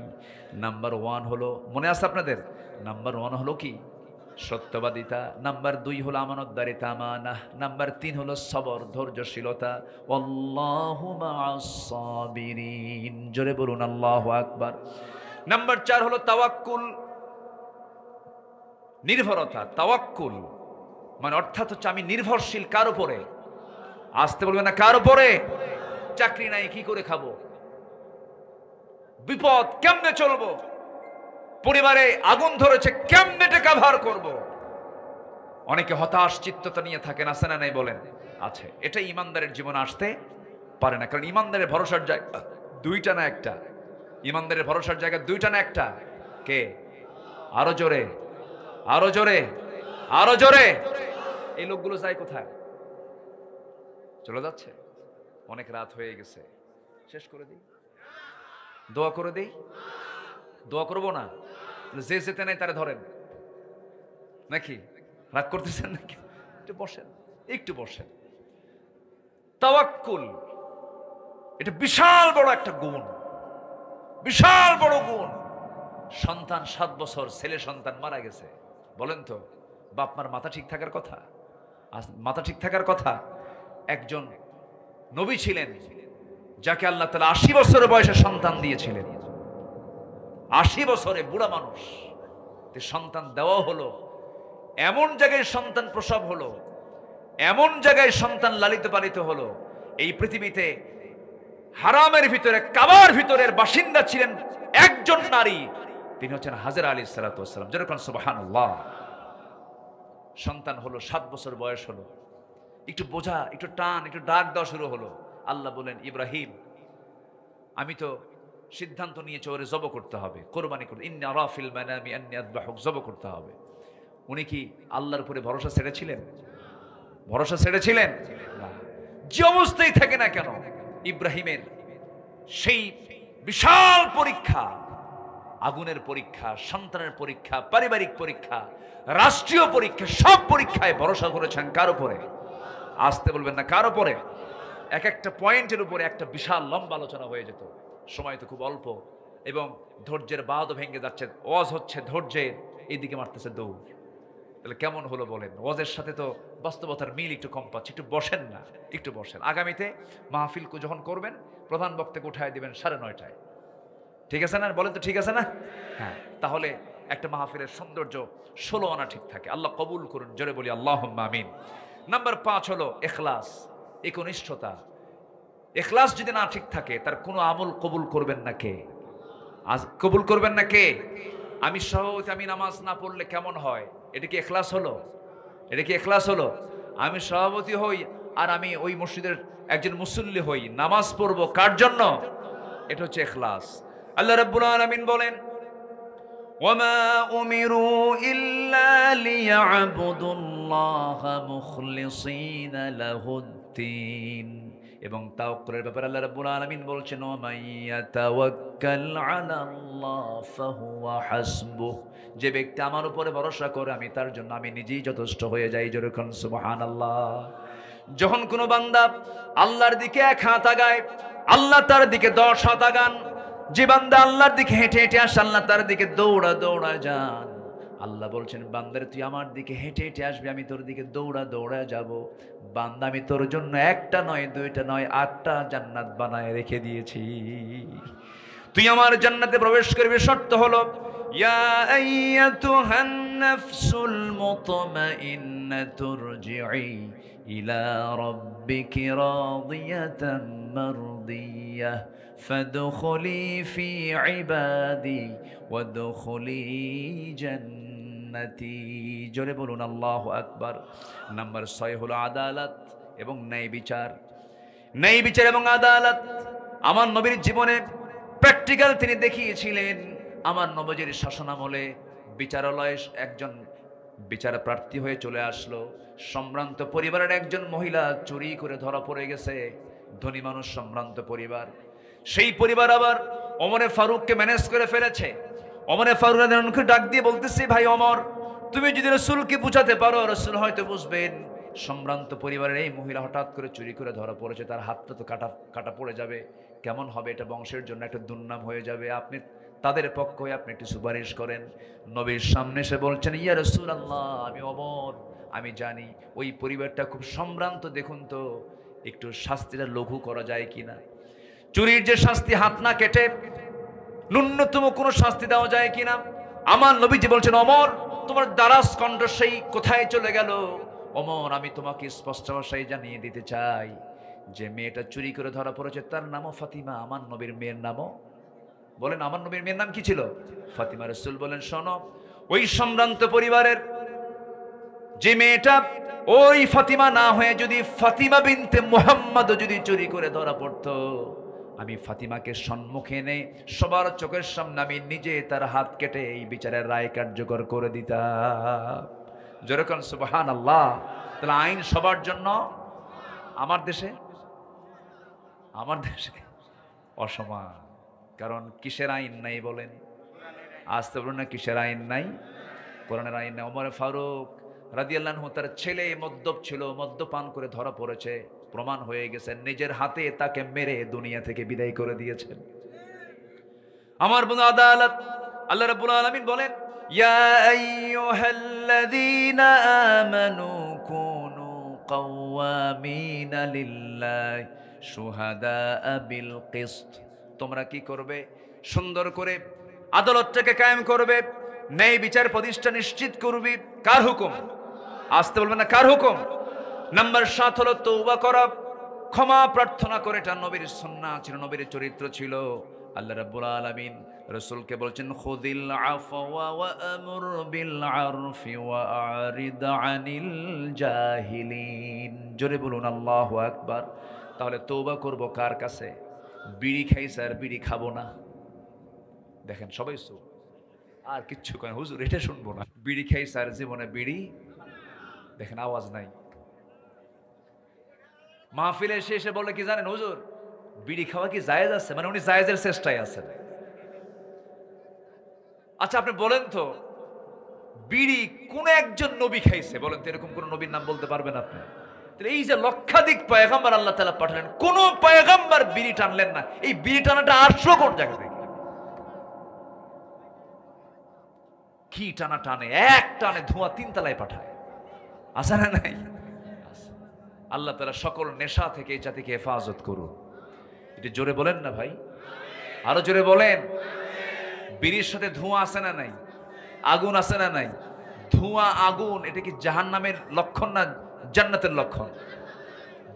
নাম্বার 1 হলো, মনে আছে আপনাদের? নাম্বার 1 হলো কি? সত্যবাদিতা। নাম্বার 2 হলো আমানতদারিতা, আমানাহ। নাম্বার 3 হলো সবর, ধৈর্যশীলতা। আল্লাহু মা'আস সাবিরিন। জোরে বলুন আল্লাহু আকবার। নাম্বার 4 হলো তাওয়াক্কুল, নির্ভরতা। তাওয়াক্কুল মানে অর্থাৎ হচ্ছে আমি নির্ভরশীল কার উপরে? আসতে বলবেন না, কার উপরে? চাকরি নাই, কি করে খাবো? বিপদ, কেমনে চলবো? পরিবারে আগুন ধরেছে, কেমনে টেকা ভার করব? অনেকে হতাশ চিত্ততা নিয়ে থাকেন, আছে না নাই বলেন? আছে। এটা ইমানদারের জীবনে আসতে পারে না, কারণ ইমানদারের ভরসার জায়গা দুইটা না একটা। ইমানদারের ভরসার জায়গা দুইটা না একটা। কে? আরো জোরে, আরো জোরে, আরো জোরে। এই লোকগুলো যায় কোথায়? চলে যাচ্ছে। অনেক রাত হয়ে গেছে, শেষ করে দিই, দোয়া করে দিই। দোয়া করবো না? যে যেতে নাই তারা ধরেন নাকি? রাগ করতেছেন নাকি? একটু বসেন, একটু বসেন। তাওয়াক্কুল এটা বিশাল বড় একটা গুণ, বিশাল বড় গুণ। সন্তান 7 বছর, ছেলে সন্তান মারা গেছে। বলেন তো, বাপ মার মাথা ঠিক থাকার কথা? মাথা ঠিক থাকার কথা। একজন নবী ছিলেন যাকে আল্লাহ তাআলা 80 বছরের বয়সে সন্তান দিয়েছিলেন। 80 বছরে বুড়া মানুষ, সন্তান দেওয়া হলো, এমন জায়গায় সন্তান প্রসব হলো, এমন জায়গায় সন্তান লালিত পালিত হলো। এই পৃথিবীতে হারামের ভিতরে, কাবার ভিতরের বাসিন্দা ছিলেন একজন নারী, তিনি হচ্ছেন হাজরা আলাইহিস সালাতু ওয়াস সালাম। যেরকম সুবহানাল্লাহ। সন্তান হলো, 7 বছর বয়স হলো, একটু বোঝা, একটু টান, একটু ডাক দেওয়া শুরু হলো। আল্লাহ বলেন, ইব্রাহিম আমি তো সিদ্ধান্ত নিয়েছে ওরে জব করতে হবে, কোরবানি করতে, ইন্নী আরা ফিল মানামি আন্নী আযবাহুক, জব করতে হবে। উনি কি আল্লাহর উপরে ভরসা ছেড়েছিলেন? ভরসা ছেড়েছিলেন না। যে অবস্থায় থাকে না কেন, ইব্রাহিমের সেই বিশাল পরীক্ষা, আগুনের পরীক্ষা, সন্তানের পরীক্ষা, পারিবারিক পরীক্ষা, রাষ্ট্রীয় পরীক্ষা, সব পরীক্ষায় ভরসা করেছেন কার উপরে? আসতে বলবেন না, কার উপরে? এক একটা পয়েন্টের উপরে একটা বিশাল লম্বা আলোচনা হয়ে যেত। সময় তো খুব অল্প, এবং ধৈর্যের বাঁধও ভেঙে যাচ্ছে। ওয়াজ হচ্ছে ধৈর্যের, এইদিকে মারতেছে দৌড়। তাহলে কেমন হলো বলেন? ওয়াজের সাথে তো বাস্তবতার মিল একটু কম পাচ্ছে। একটু বসেন না, একটু বসেন। আগামীতে মাহফিল যখন করবেন, প্রধান বক্তাকে উঠায় দিবেন 9:30টায়। ঠিক আছে না? বলেন তো ঠিক আছে না? হ্যাঁ, তাহলে একটা মাহফিলের সৌন্দর্য 16 আনা ঠিক থাকে। আল্লাহ কবুল করুন, জোরে বলি আল্লাহুম্মা আমিন। নাম্বার 5 হলো ইখলাস, একনিষ্ঠতা। ইখলাস যদি না ঠিক থাকে তার কোনো আমল কবুল করবেন না কে? আজ কবুল করবেন না কে? আমি সহজ, আমি নামাজ না পড়লে কেমন হয়? এটা কি ইখলাস হলো? এটা কি ইখলাস হলো? আমি সভাপতি হই আর আমি ওই মসজিদের একজন মুসল্লি হই, নামাজ পড়বো কার জন্য? এটা হচ্ছে ইখলাস। আল্লাহ রাব্বুল আলামিন বলেন, ওয়ামা উমিরু ইল্লা লিয়াবুদুল্লাহা মুখলিসিনা লাহুদ্দিন। এবং তাওয়াক্কুলের ব্যাপারে আল্লাহ রাব্বুল আলামিন বলছেন, ওয়ামাইয়াতাওয়াক্কাল আলাল্লাহ ফাহুয়া হাসবুহ। যে ব্যক্তি আমার উপরে ভরসা করে আমি তার জন্য আমি নিজেই যথেষ্ট হয়ে যাই। জোরে কোন সুবহানাল্লাহ। যখন কোনো বান্দা আল্লাহর দিকে 1 হাত আগায়, আল্লাহ তার দিকে 10 হাত আগান। যে বান্দা আল্লাহর দিকে হেঁটে হেঁটে আসে, আল্লাহ তার দিকে দৌড়া দৌড়া যান। আল্লাহ বলছেন, বান্দারে তুই আমার দিকে হেঁটে হেঁটে আসবি, আমি তোর দিকে দৌড়া দৌড়া যাব। বান্দা, আমি তোর জন্য 1টা নয় 2টা নয় 8টা জান্নাত বানায় রেখে দিয়েছি। তুই আমার জান্নাতে প্রবেশ করবি, শর্ত হলো ইয়া আইয়াতুহান নাফসুল মুতমাইন্নাতু রজিই ইলা রাব্বিকি রাদিয়াতাম মারদিয়াহ ফাদখুলি ফি ইবাদি ওয়াদখুলি জান্নাতি। জোরে বলুন আল্লাহু আকবার। নাম্বার 6 হলো আদালত এবং ন্যায় বিচার। ন্যায় বিচার এবং আদালত আমার নবীর জীবনে প্র্যাকটিক্যাল তিনি দেখিয়েছিলেন। আমার নবীর শাসনামলে বিচারালয়ে একজন বিচার প্রার্থী হয়ে চলে আসলো। সম্ভ্রান্ত পরিবারের একজন মহিলা চুরি করে ধরা পড়ে গেছে। ধনী মানুষ, সম্ভ্রান্ত পরিবার। সেই পরিবার আবার ওমরে ফারুককে ম্যানেজ করে ফেলেছে। ওমরে ফারুক রাদিয়াল্লাহু ডাক দিয়ে বলতেছে, ভাই ওমর, তুমি যদি রাসূলকে বুঝাতে পারো, রাসূল হয়তো বুঝবেন। সম্ভ্রান্ত পরিবারের এই মহিলা হঠাৎ করে চুরি করে ধরা পড়েছে, তার হাতটা তো কাটা পড়ে যাবে, কেমন হবে? এটা বংশের জন্য একটা দুর্নাম হয়ে যাবে। আপনি তাদের পক্ষ হয়ে আপনি একটু সুপারিশ করেন। নবীর সামনে এসে বলছেন, ইয়া রাসূলুল্লাহ, আমি ওমর, আমি জানি ওই পরিবারটা খুব সম্ভ্রান্ত, দেখুন তো একটু শাস্তিটা লঘু করা যায় কিনা। চুরির যে শাস্তি, হাত না কেটে ন্যূনতম কোনো শাস্তি দেওয়া যায় কিনা। আমার নবীজি বলছেন, ওমর, তোমার দারাজ কণ্ঠ সেই কোথায় চলে গেল? ওমর, আমি তোমাকে স্পষ্ট ভাষায় জানিয়ে দিতে চাই যে মেয়েটা চুরি করে ধরা পড়েছে তার নামও ফাতিমা। আমার নবীর মেয়ের নামও বলেন, আমার নবীর মেয়ের নাম কি ছিল? ফাতিমা। রাসূল বলেন, শোনো, ওই সম্ভ্রান্ত পরিবারের যে মেয়েটা ওই ফাতিমা না হয়ে যদি ফাতিমা বিনতে মুহাম্মদ যদি চুরি করে ধরা পড়তো, আমি ফাতিমাকে সম্মুখে এনে সবার চোখের সামনে আমি নিজে তার হাত কেটে এই বিচারের রায় কার্যকর করে দিতাম। যেরকম সুবহানাল্লাহ। তাহলে আইন সবার জন্য। আমার দেশে অসমান। কারণ কিসের আইন নাই বলেন? আসতে বলুন না, কিসের আইন নাই? কোরআনের আইন নাই। ওমর ফারুক রাদিয়াল্লাহু আনহু, তার ছেলে মদ্যপ ছিল, মদ্যপান করে ধরা পড়েছে, প্রমাণ হয়ে গেছে, নিজের হাতে তাকে মেরে দুনিয়া থেকে বিদায় করে দিয়েছেন। আমার বন্ধু আদালত। আল্লাহ রাব্বুল আলামিন বলেন, ইয়া আইয়ুহাল্লাযীনা আমানু কুনু কাওয়ামিনা লিল্লাহি শুহাদাআ বিল কিসত। তোমরা কি করবে? সুন্দর করে আদালতটাকে কায়েম করবে, ন্যায় বিচার প্রতিষ্ঠা নিশ্চিত করবে। কার হুকুম? আসতে বলবেন না, কার হুকুম? নাম্বার 7 হলো তওবা করা, ক্ষমা প্রার্থনা করে। এটা নবীর সুন্নাহ ছিল, নবীর চরিত্র ছিল। আল্লাহ রাব্বুল আলামিন রাসূলকে বলছেন, খুযিল আফওয়া ওয়া আমুর বিল আরফি ওয়া আরিদ আনিল জাহিলিন। জোরে বলুন আল্লাহু আকবার। তাহলে তওবা করব কার কাছে? বিড়ি খাই স্যার, বিড়ি খাবো না। দেখেন সবাই চুপ, আর কিচ্ছু কয় হুজুর এটা শুনবো না। বিড়ি খাই স্যার, জীবনে বিড়ি, দেখেন আওয়াজ নাই। মাহফিলে এসে বলে কি জানেন, হুজুর বিড়ি খাওয়া কি জায়েজ আছে? মানে উনি জায়েজের চেষ্টায় আছেন। আচ্ছা আপনি বলেন তো, বিড়ি কোন একজন নবী খাইছে বলেন তো? এরকম কোন নবীর নাম বলতে পারবেন আপনি? এই যে লক্ষাধিক পয়গম্বর আল্লাহ তাআলা পাঠালেন, কোন পয়গম্বর বিড়ি টানলেন না। এই বিড়ি টানাটা আসলো কোন জায়গা থেকে? কি টানা টানে, এক টানে ধোঁয়া 3 তলায় পাঠায়। আছে না নাই? আল্লাহ তাআলা সকল নেশা থেকে এই জাতিকে হেফাজত করুন। এটা জোরে বলেন না ভাই, আরো জোরে বলেন। বিড়ির সাথে ধোঁয়া আছে না নাই? আগুন আছে না নাই? ধোঁয়া আগুন এটা কি জাহান্নামের লক্ষণ না জান্নাতের লক্ষণ?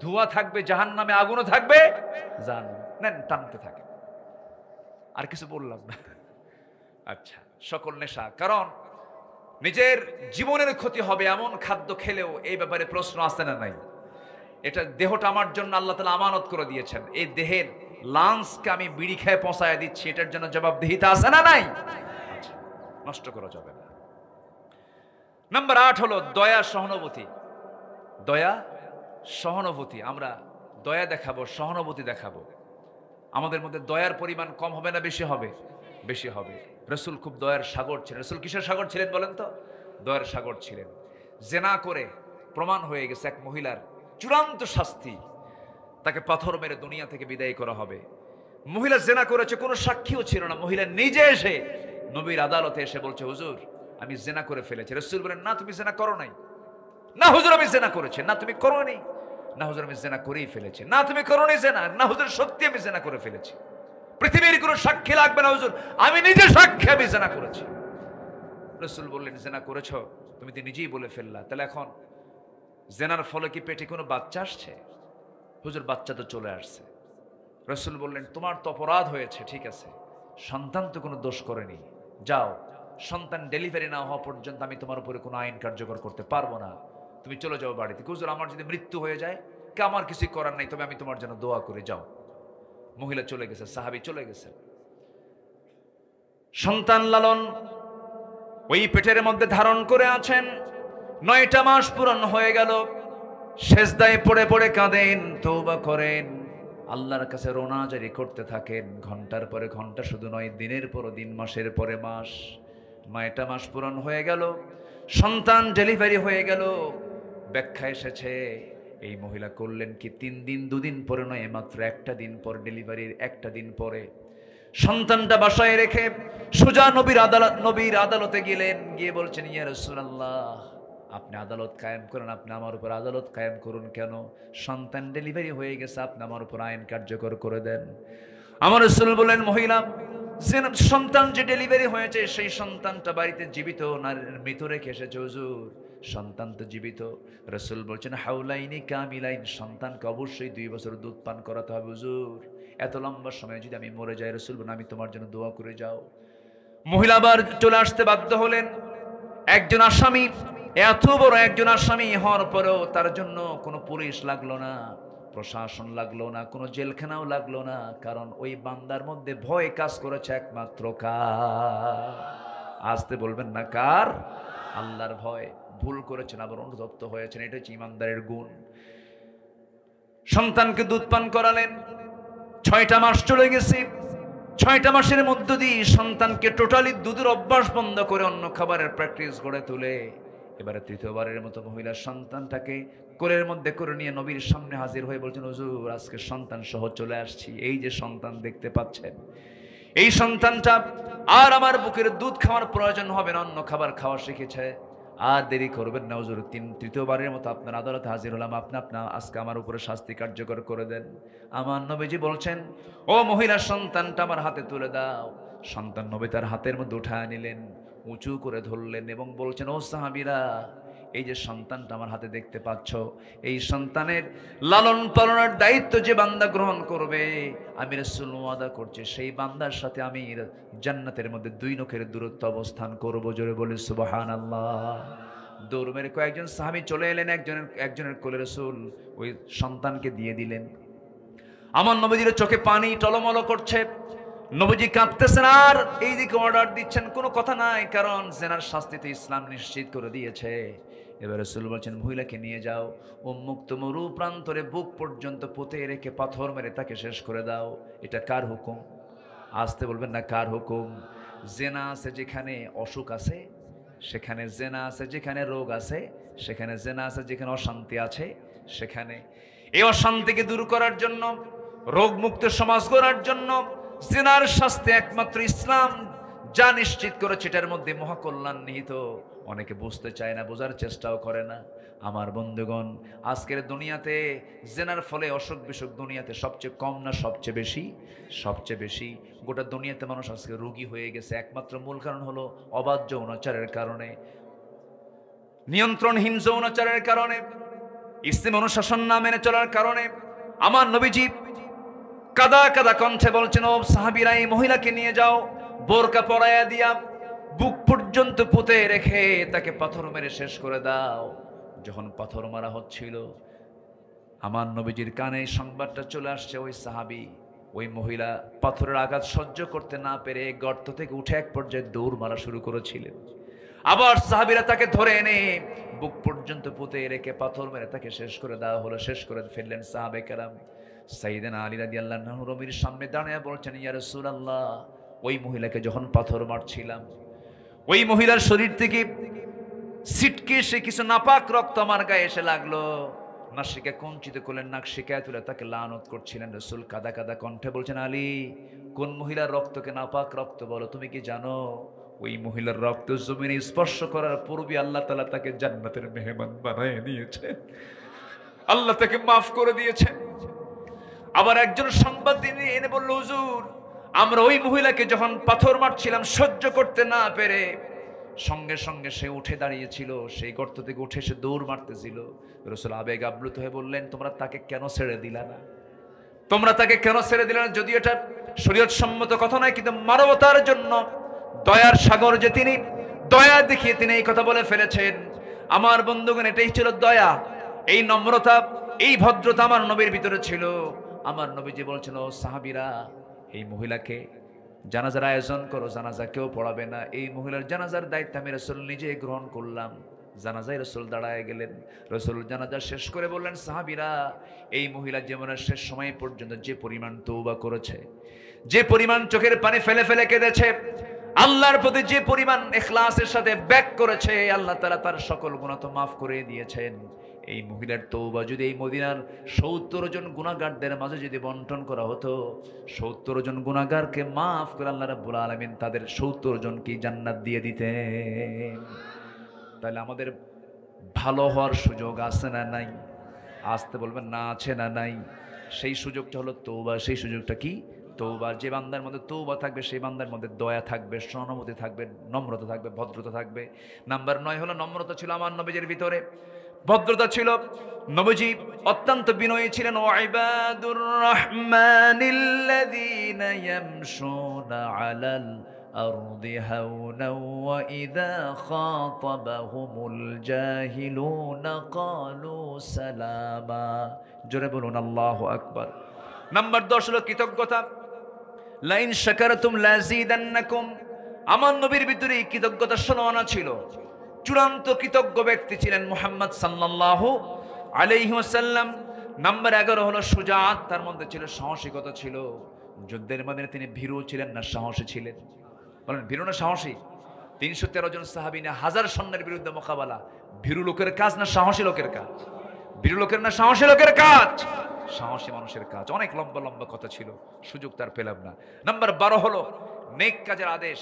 ধোঁয়া থাকবে জাহান্নামে, আগুনও থাকবে জাহান্নামে। নেন টানতে থাকে। আর কিছু বললাম না? আচ্ছা, সকল নেশা, কারণ নিজের জীবনের ক্ষতি হবে এমন খাদ্য খেলেও এই ব্যাপারে প্রশ্ন আছে না নাই? এটা দেহটা আমার জন্য আল্লাহ তাআলা আমানত করে দিয়েছেন, এই দেহের লাঞ্চকে আমি বিড়ি খেয়ে পৌঁছায় দিচ্ছি, এটার জন্য জবাবদিহিতা আছে না নাই? আচ্ছা, নষ্ট করা যাবে না। নাম্বার 8 হলো দয়া সহানুভূতি। দয়া সহানুভূতি, আমরা দয়া দেখাবো, সহানুভূতি দেখাবো। আমাদের মধ্যে দয়ার পরিমাণ কম হবে না বেশি হবে? বেশি হবে। রাসূল খুব দয়ার সাগর ছিলেন। রাসূল কিসের সাগর ছিলেন বলেন তো? দয়ার সাগর ছিলেন। জেনা করে প্রমাণ হয়ে গেছে এক মহিলার চূড়ান্ত শাস্তি, তাকে পাথর মেরে দুনিয়া থেকে বিদায় করা হবে। মহিলা জেনা করেছে, কোনো সাক্ষীও ছিল না। মহিলা নিজে এসে নবীর আদালতে এসে বলছে, হুজুর আমি জেনা করে ফেলেছি। রাসূল বলেন, না তুমি জেনা করো নাই। না হুজুর আমি জেনা করেছি। না তুমি করোনি। না হুজুর আমি জেনা করেই ফেলেছি। না তুমি করোনি জেনা। না হুজুর সত্যি আমি জেনা করে ফেলেছি। পৃথিবীর কোনো সাক্ষী লাগবে না হুজুর, আমি নিজে সাক্ষী আমি জেনা করেছি। রাসূল বললেন, জেনা করেছো? তুমি তো নিজেই বলে ফেললা, তাহলে এখন জেনার ফলে কি পেটে কোনো বাচ্চা আসছে? হুজুর বাচ্চা তো চলে আসছে। রাসূল বললেন, তোমার তো অপরাধ হয়েছে, ঠিক আছে, সন্তান তো কোনো দোষ করেনি, যাও, সন্তান ডেলিভারি না হওয়া পর্যন্ত আমি তোমার উপরে কোনো আইন কার্যকর করতে পারবো না, তুমি চলে যাও বাড়িতে। হুজুর আমার যদি মৃত্যু হয়ে যায়, কে আমার কিছু করার নাই, তবে আমি তোমার জন্য দোয়া করে, যাও। মহিলা চলে গেছে, সাহাবী চলে গেছে। সন্তান লালন ওই পেটের মধ্যে ধারণ করে আছেন, 9টা মাস পূরণ হয়ে গেল। সেজদায় পড়ে পড়ে কাঁদেন, তওবা করেন, আল্লাহর কাছে রোনাজারি করতে থাকেন, ঘন্টার পরে ঘন্টা, শুধু নয়, দিনের পর দিন, মাসের পরে মাস। 9টা মাস পূরণ হয়ে গেল, সন্তান ডেলিভারি হয়ে গেল। ব্যাখ্যা এসেছে, এই মহিলা করলেন কি, 3 দিন 2 দিন পরে নয়, মাত্র 1টা দিন পর, ডেলিভারির 1টা দিন পরে সন্তানটা বাসায় রেখে সোজা নবীর আদালতে গেলেন। গিয়ে বলছেন, ইয়া রাসূলুল্লাহ, আপনি আদালত কায়েম করেন, আপনি আমার উপর আদালত কায়েম করুন কেন? সন্তান ডেলিভারি হয়ে গেছে, আপনি আমার উপর আইন কার্যকর করে দেন। আমার রাসূল বলেন, মহিলা, যে সন্তান যে ডেলিভারি হয়েছে সেই সন্তানটা বাড়িতে জীবিত না মৃত রেখে এসেছে? হুজুর সন্তান তো জীবিত। রাসূল বলছেন, হাউলাইনি কামিলাইন, সন্তানকে অবশ্যই 2 বছর দুধ পান করাতে হবে। হুজুর এত লম্বা সময় যদি আমি মরে যাই, রাসূল বলেন, আমি তোমার জন্য দোয়া করে, যাও। মহিলা আবার চলে আসতে বাধ্য হলেন। একজন আসামি, এত বড় একজন আসামি হওয়ার পরেও তার জন্য কোনো পুলিশ লাগলো না, প্রশাসন লাগলো না, কোনো জেলখানাও লাগলো না, কারণ ওই বান্দার মধ্যে ভয় কাজ করেছে একমাত্র কার? আসতে বলবেন না কার? আল্লাহর ভয়। ভুল করেছেন, আবার অনুতপ্ত হয়েছেন, এটা হচ্ছে ইমানদারের গুণ। সন্তানকে দুধ পান করালেন, 6টা মাস চলে গেছে। 6টা মাসের মধ্য দিয়ে সন্তানকে টোটালি দুধের অভ্যাস বন্ধ করে অন্য খাবারের প্র্যাকটিস গড়ে তুলে এবারে 3য়বারের মতো মহিলা সন্তানটাকে কোলের মধ্যে করে নিয়ে নবীর সামনে হাজির হয়ে বলছেন, হুজুর আজকে সন্তান সহ চলে আসছি, এই যে সন্তান দেখতে পাচ্ছেন, এই সন্তানটা আর আমার বুকের দুধ খাওয়ার প্রয়োজন হবে না, অন্য খাবার খাওয়া শিখেছে, আর দেরি করবেন না হুজুর, 3য়বারের মতো আপনার আদালতে হাজির হলাম, আপনি আজকে আমার উপরে শাস্তি কার্যকর করে দেন। আমার নবীজি বলছেন, ও মহিলা, সন্তানটা আমার হাতে তুলে দাও। সন্তান নবী তার হাতের মধ্যে উঠায় নিলেন, উঁচু করে ধরলেন এবং বলছেন, ও সাহাবীরা, এই যে সন্তানটা আমার হাতে দেখতে পাচ্ছ, এই সন্তানের লালন পালনের দায়িত্ব যে বান্দা গ্রহণ করবে, আমি রাসূল ওয়াদা করছি সেই বান্দার সাথে আমি জান্নাতের মধ্যে 2 নখের দূরত্ব অবস্থান করব। জোরে বলি সুবহানাল্লাহ। দৌড় মেরে কয়েকজন সাহাবী চলে এলেন, একজনের কোলে রাসূল ওই সন্তানকে দিয়ে দিলেন। আমার নবীজির চোখে পানি টলমল করছে, নবীজি কাঁদতেছেন আর এইদিকে অর্ডার দিচ্ছেন, কোনো কথা নাই, কারণ জেনার শাস্তিতে ইসলাম নিশ্চিত করে দিয়েছে। এবার রাসূল বলছেন, মহিলাকে নিয়ে যাও, উন্মুক্ত মরু প্রান্তরে বুক পর্যন্ত পুঁতে রেখে পাথর মেরে তাকে শেষ করে দাও। এটা কার হুকুম? আসতে বলবেন না কার হুকুম? জেনা আছে যেখানে অসুখ আছে সেখানে, জেনা আছে যেখানে রোগ আছে সেখানে, জেনা আছে যেখানে অশান্তি আছে সেখানে। এই অশান্তিকে দূর করার জন্য, রোগমুক্ত সমাজ গড়ার জন্য জেনার শাস্তি একমাত্র ইসলাম যা নিশ্চিত করেছে এটার মধ্যে মহাকল্যাণ নিহিত। অনেকে বুঝতে চায় না, বোঝার চেষ্টাও করে না। আমার বন্ধুগণ, আজকের দুনিয়াতে জেনার ফলে অসুখ বিসুখ দুনিয়াতে সবচেয়ে কম না সবচেয়ে বেশি? সবচেয়ে বেশি। গোটা দুনিয়াতে মানুষ আজকে রোগী হয়ে গেছে, একমাত্র মূল কারণ হলো অবাধ যৌনাচারের কারণে, নিয়ন্ত্রণহীন যৌনাচারের কারণে, ইসলাম অনুশাসন না মেনে চলার কারণে। আমার নবীজি কাদা কাদা কণ্ঠে বলছেন, ও সাহাবীরা, এই মহিলাকে নিয়ে যাও, বোরকা পরাইয়া দিয়া বুক পর্যন্ত পুঁতে রেখে তাকে পাথর মেরে শেষ করে দাও। যখন পাথর মারা হচ্ছিল, আমার নবীজির কানে সংবাদটা চলে আসছে, ওই সাহাবী, ওই মহিলা পাথরের আঘাত সহ্য করতে না পেরে গর্ত থেকে উঠে এক পর্যায়ে দৌড় মারা শুরু করেছিলেন। আবার সাহাবীরা তাকে ধরে এনে বুক পর্যন্ত পুঁতে রেখে পাথর মেরে তাকে শেষ করে দেওয়া হলো, শেষ করে ফেললেন। সাহাবে কেরাম সাইয়েদনা আলী রাদিয়াল্লাহু আনহু নবীর সামনে দাঁড়িয়ে বলছেন, ইয়া রাসূলুল্লাহ, ওই মহিলাকে যখন পাথর মারছিলাম, ওই মহিলার শরীর থেকে ছিটকে এসে কিছু নাপাক রক্ত আমার গায়ে এসে লাগলো। নাসিকা কুঞ্চিত করলেন, নাক শিকায় তুলে তাকে লানত করছিলেন। রাসূল কাদা কাদা কণ্ঠে বলছেন, আলী, কোন মহিলার রক্তকে নাপাক রক্ত বলো? তুমি কি জানো ওই মহিলার রক্ত জমিনে স্পর্শ করার পূর্বে আল্লাহ তাআলা তাকে জান্নাতের মেহমান বানিয়ে দিয়েছেন, আল্লাহ তাকে মাফ করে দিয়েছেন। আবার একজন সংবাদ দিয়ে এনে বলল, হুজুর, আমরা ওই মহিলাকে যখন পাথর মারছিলাম সহ্য করতে না পেরে সঙ্গে সঙ্গে সে উঠে দাঁড়িয়েছিল, সেই গর্ত থেকে উঠে সে দৌড় মারতেছিল। রাসূল আবেগ আপ্লুত হয়ে বললেন, তোমরা তাকে কেন ছেড়ে দিলা না? তোমরা তাকে কেন ছেড়ে দিলে না? যদি এটা শরীয়ত সম্মত কথা নয়, কিন্তু মানবতার জন্য দয়ার সাগর যে তিনি, দয়া দেখিয়ে তিনি এই কথা বলে ফেলেছেন। আমার বন্ধুগণ, এটাই ছিল দয়া, এই নম্রতা, এই ভদ্রতা আমার নবীর ভিতরে ছিল। আমার নবীজি বলছেন, ও সাহাবীরা, এই মহিলাকে জানাজার আয়োজন করো, জানাজা কেউ পড়াবে না। এই মহিলার জানাজার দায়িত্ব আমি রাসূল নিজে গ্রহণ করলাম। জানাজায় রাসূল দাঁড়ায় গেলেন। রাসূল জানাজা শেষ করে বললেন, সাহাবীরা, এই মহিলা জীবনের শেষ সময় পর্যন্ত যে পরিমাণ তওবা করেছে, যে পরিমাণ চোখের পানি ফেলে ফেলে কেঁদেছে, আল্লাহর প্রতি যে পরিমাণ ইখলাসের সাথে ব্যাক করেছে, আল্লাহ তাআলা তার সকল গুনাহ তো মাফ করে দিয়েছেন। এই মহিলার তওবা যদি এই মদিনার ৭০ জন গুনাহগারদের মাঝে যদি বন্টন করা হতো, ৭০ জন গুনাহগারকে মাফ করে আল্লাহ রাব্বুল আলামিন তাদের ৭০ জনকে জান্নাত দিয়ে দিতেন। তাহলে আমাদের ভালো হওয়ার সুযোগ আছে না নাই? আসতে বলবেন না, আছে না নাই? সেই সুযোগটা হলো তওবা। সেই সুযোগটা কি? তওবা। যে বান্দার মধ্যে তওবা থাকবে, সেই বান্দার মধ্যে দয়া থাকবে, সহানুভূতি থাকবে, নম্রতা থাকবে, ভদ্রতা থাকবে। নাম্বার ৯ হলো নম্রতা ছিল আমার নবীজির ভিতরে, ভদ্রতা ছিল। নবীজি অত্যন্ত বিনয়ী ছিলেন। ওয়াইবাদুর রহমানিল্লাযীনা ইয়ামশুনা আলাল আরদি হাওনা ওয়া ইযা খাতাবাহুমুল জাহিলুনা ক্বালু সালামা। জোরে বলুন আল্লাহু আকবার। নাম্বার ১০ হলো কৃতজ্ঞতা। লাইন শাকারতুম লাযীদান্নাকুম। আমার নবীর ভিতরে কৃতজ্ঞতার সোনানা ছিল। চূড়ান্ত কৃতজ্ঞ ব্যক্তি ছিলেন মুহাম্মদ সাল্লাল্লাহু আলাইহি ওয়াসাল্লাম। নাম্বার ১১ হলো সুজাত। তার মধ্যে ছিল সাহসিকতা ছিল। যুদ্ধের ময়দানে তিনি ভীরু ছিলেন না সাহসী ছিলেন? বলেন, ভীরু না সাহসী? ৩১৩ জন সাহাবী না হাজার সৈন্যের বিরুদ্ধে মোকাবেলা। ভীরু লোকের কাজ না সাহসী লোকের কাজ? ভীরু লোকের না সাহসী লোকের কাজ? সাহসী মানুষের কাজ। অনেক লম্বা লম্বা কথা ছিল, সুযোগ তার পেলাম না। নাম্বার ১২ হলো নেক কাজের আদেশ,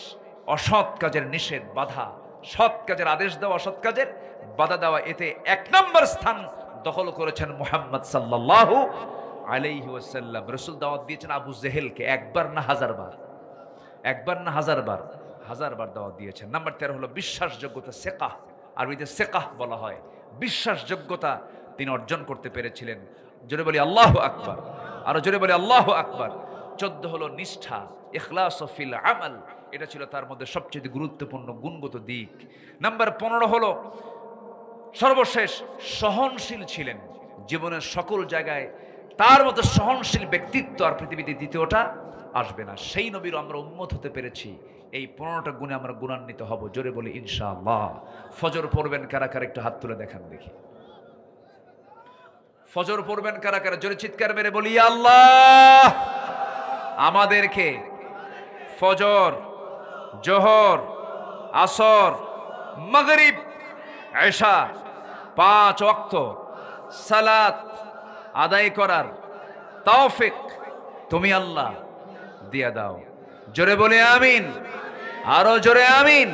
অসৎ কাজের নিষেধ, বাধা। সৎ কাজের আদেশ দেওয়া, অসৎ কাজের বাধা দেওয়া, এতে ১ নম্বর স্থান দখল করেছেন মুহাম্মদ সাল্লাল্লাহু আলাইহি ওয়াসাল্লাম। রাসূল দাওয়াত দিয়েছেন আবু জেহেলকে, একবার না হাজারবার? একবার না হাজারবার? হাজারবার দাওয়াত দিয়েছেন। নাম্বার ১৩ হলো বিশ্বাসযোগ্যতা, সেকাহ। আরবিতে সেকাহ বলা হয়। বিশ্বাসযোগ্যতা তিনি অর্জন করতে পেরেছিলেন। জোরে বলি আল্লাহু আকবার। আরো জোরে বলি আল্লাহু আকবার। ১৪ হলো নিষ্ঠা, ইখলাস ফিল আমাল। এটা ছিল তার মধ্যে সবচেয়ে গুরুত্বপূর্ণ গুণগত দিক। নাম্বার ১৫ হলো সর্বশেষ সহনশীল ছিলেন। জীবনের সকল জায়গায় তার মতো সহনশীল ব্যক্তিত্ব আর পৃথিবীতে দ্বিতীয়টা আসবে না। সেই নবীর আমরা উম্মত হতে পেরেছি। এই ১৫টা গুণে আমরা গুণান্বিত হব। জোরে বলি ইনশাআল্লাহ। ফজর পড়বেন কারা কারা? একটু হাত তুলে দেখান দেখি। ফজর পড়বেন কারা কারা? জোরে চিৎকার মেরে বলি আল্লাহ। আমাদেরকে ফজর, জোহর, আসর, মাগরিব, এশা ৫ ওয়াক্ত সালাত আদায় করার তৌফিক তুমি আল্লাহ দিয়া দাও। জোরে বলে আমিন। আরো জোরে আমিন।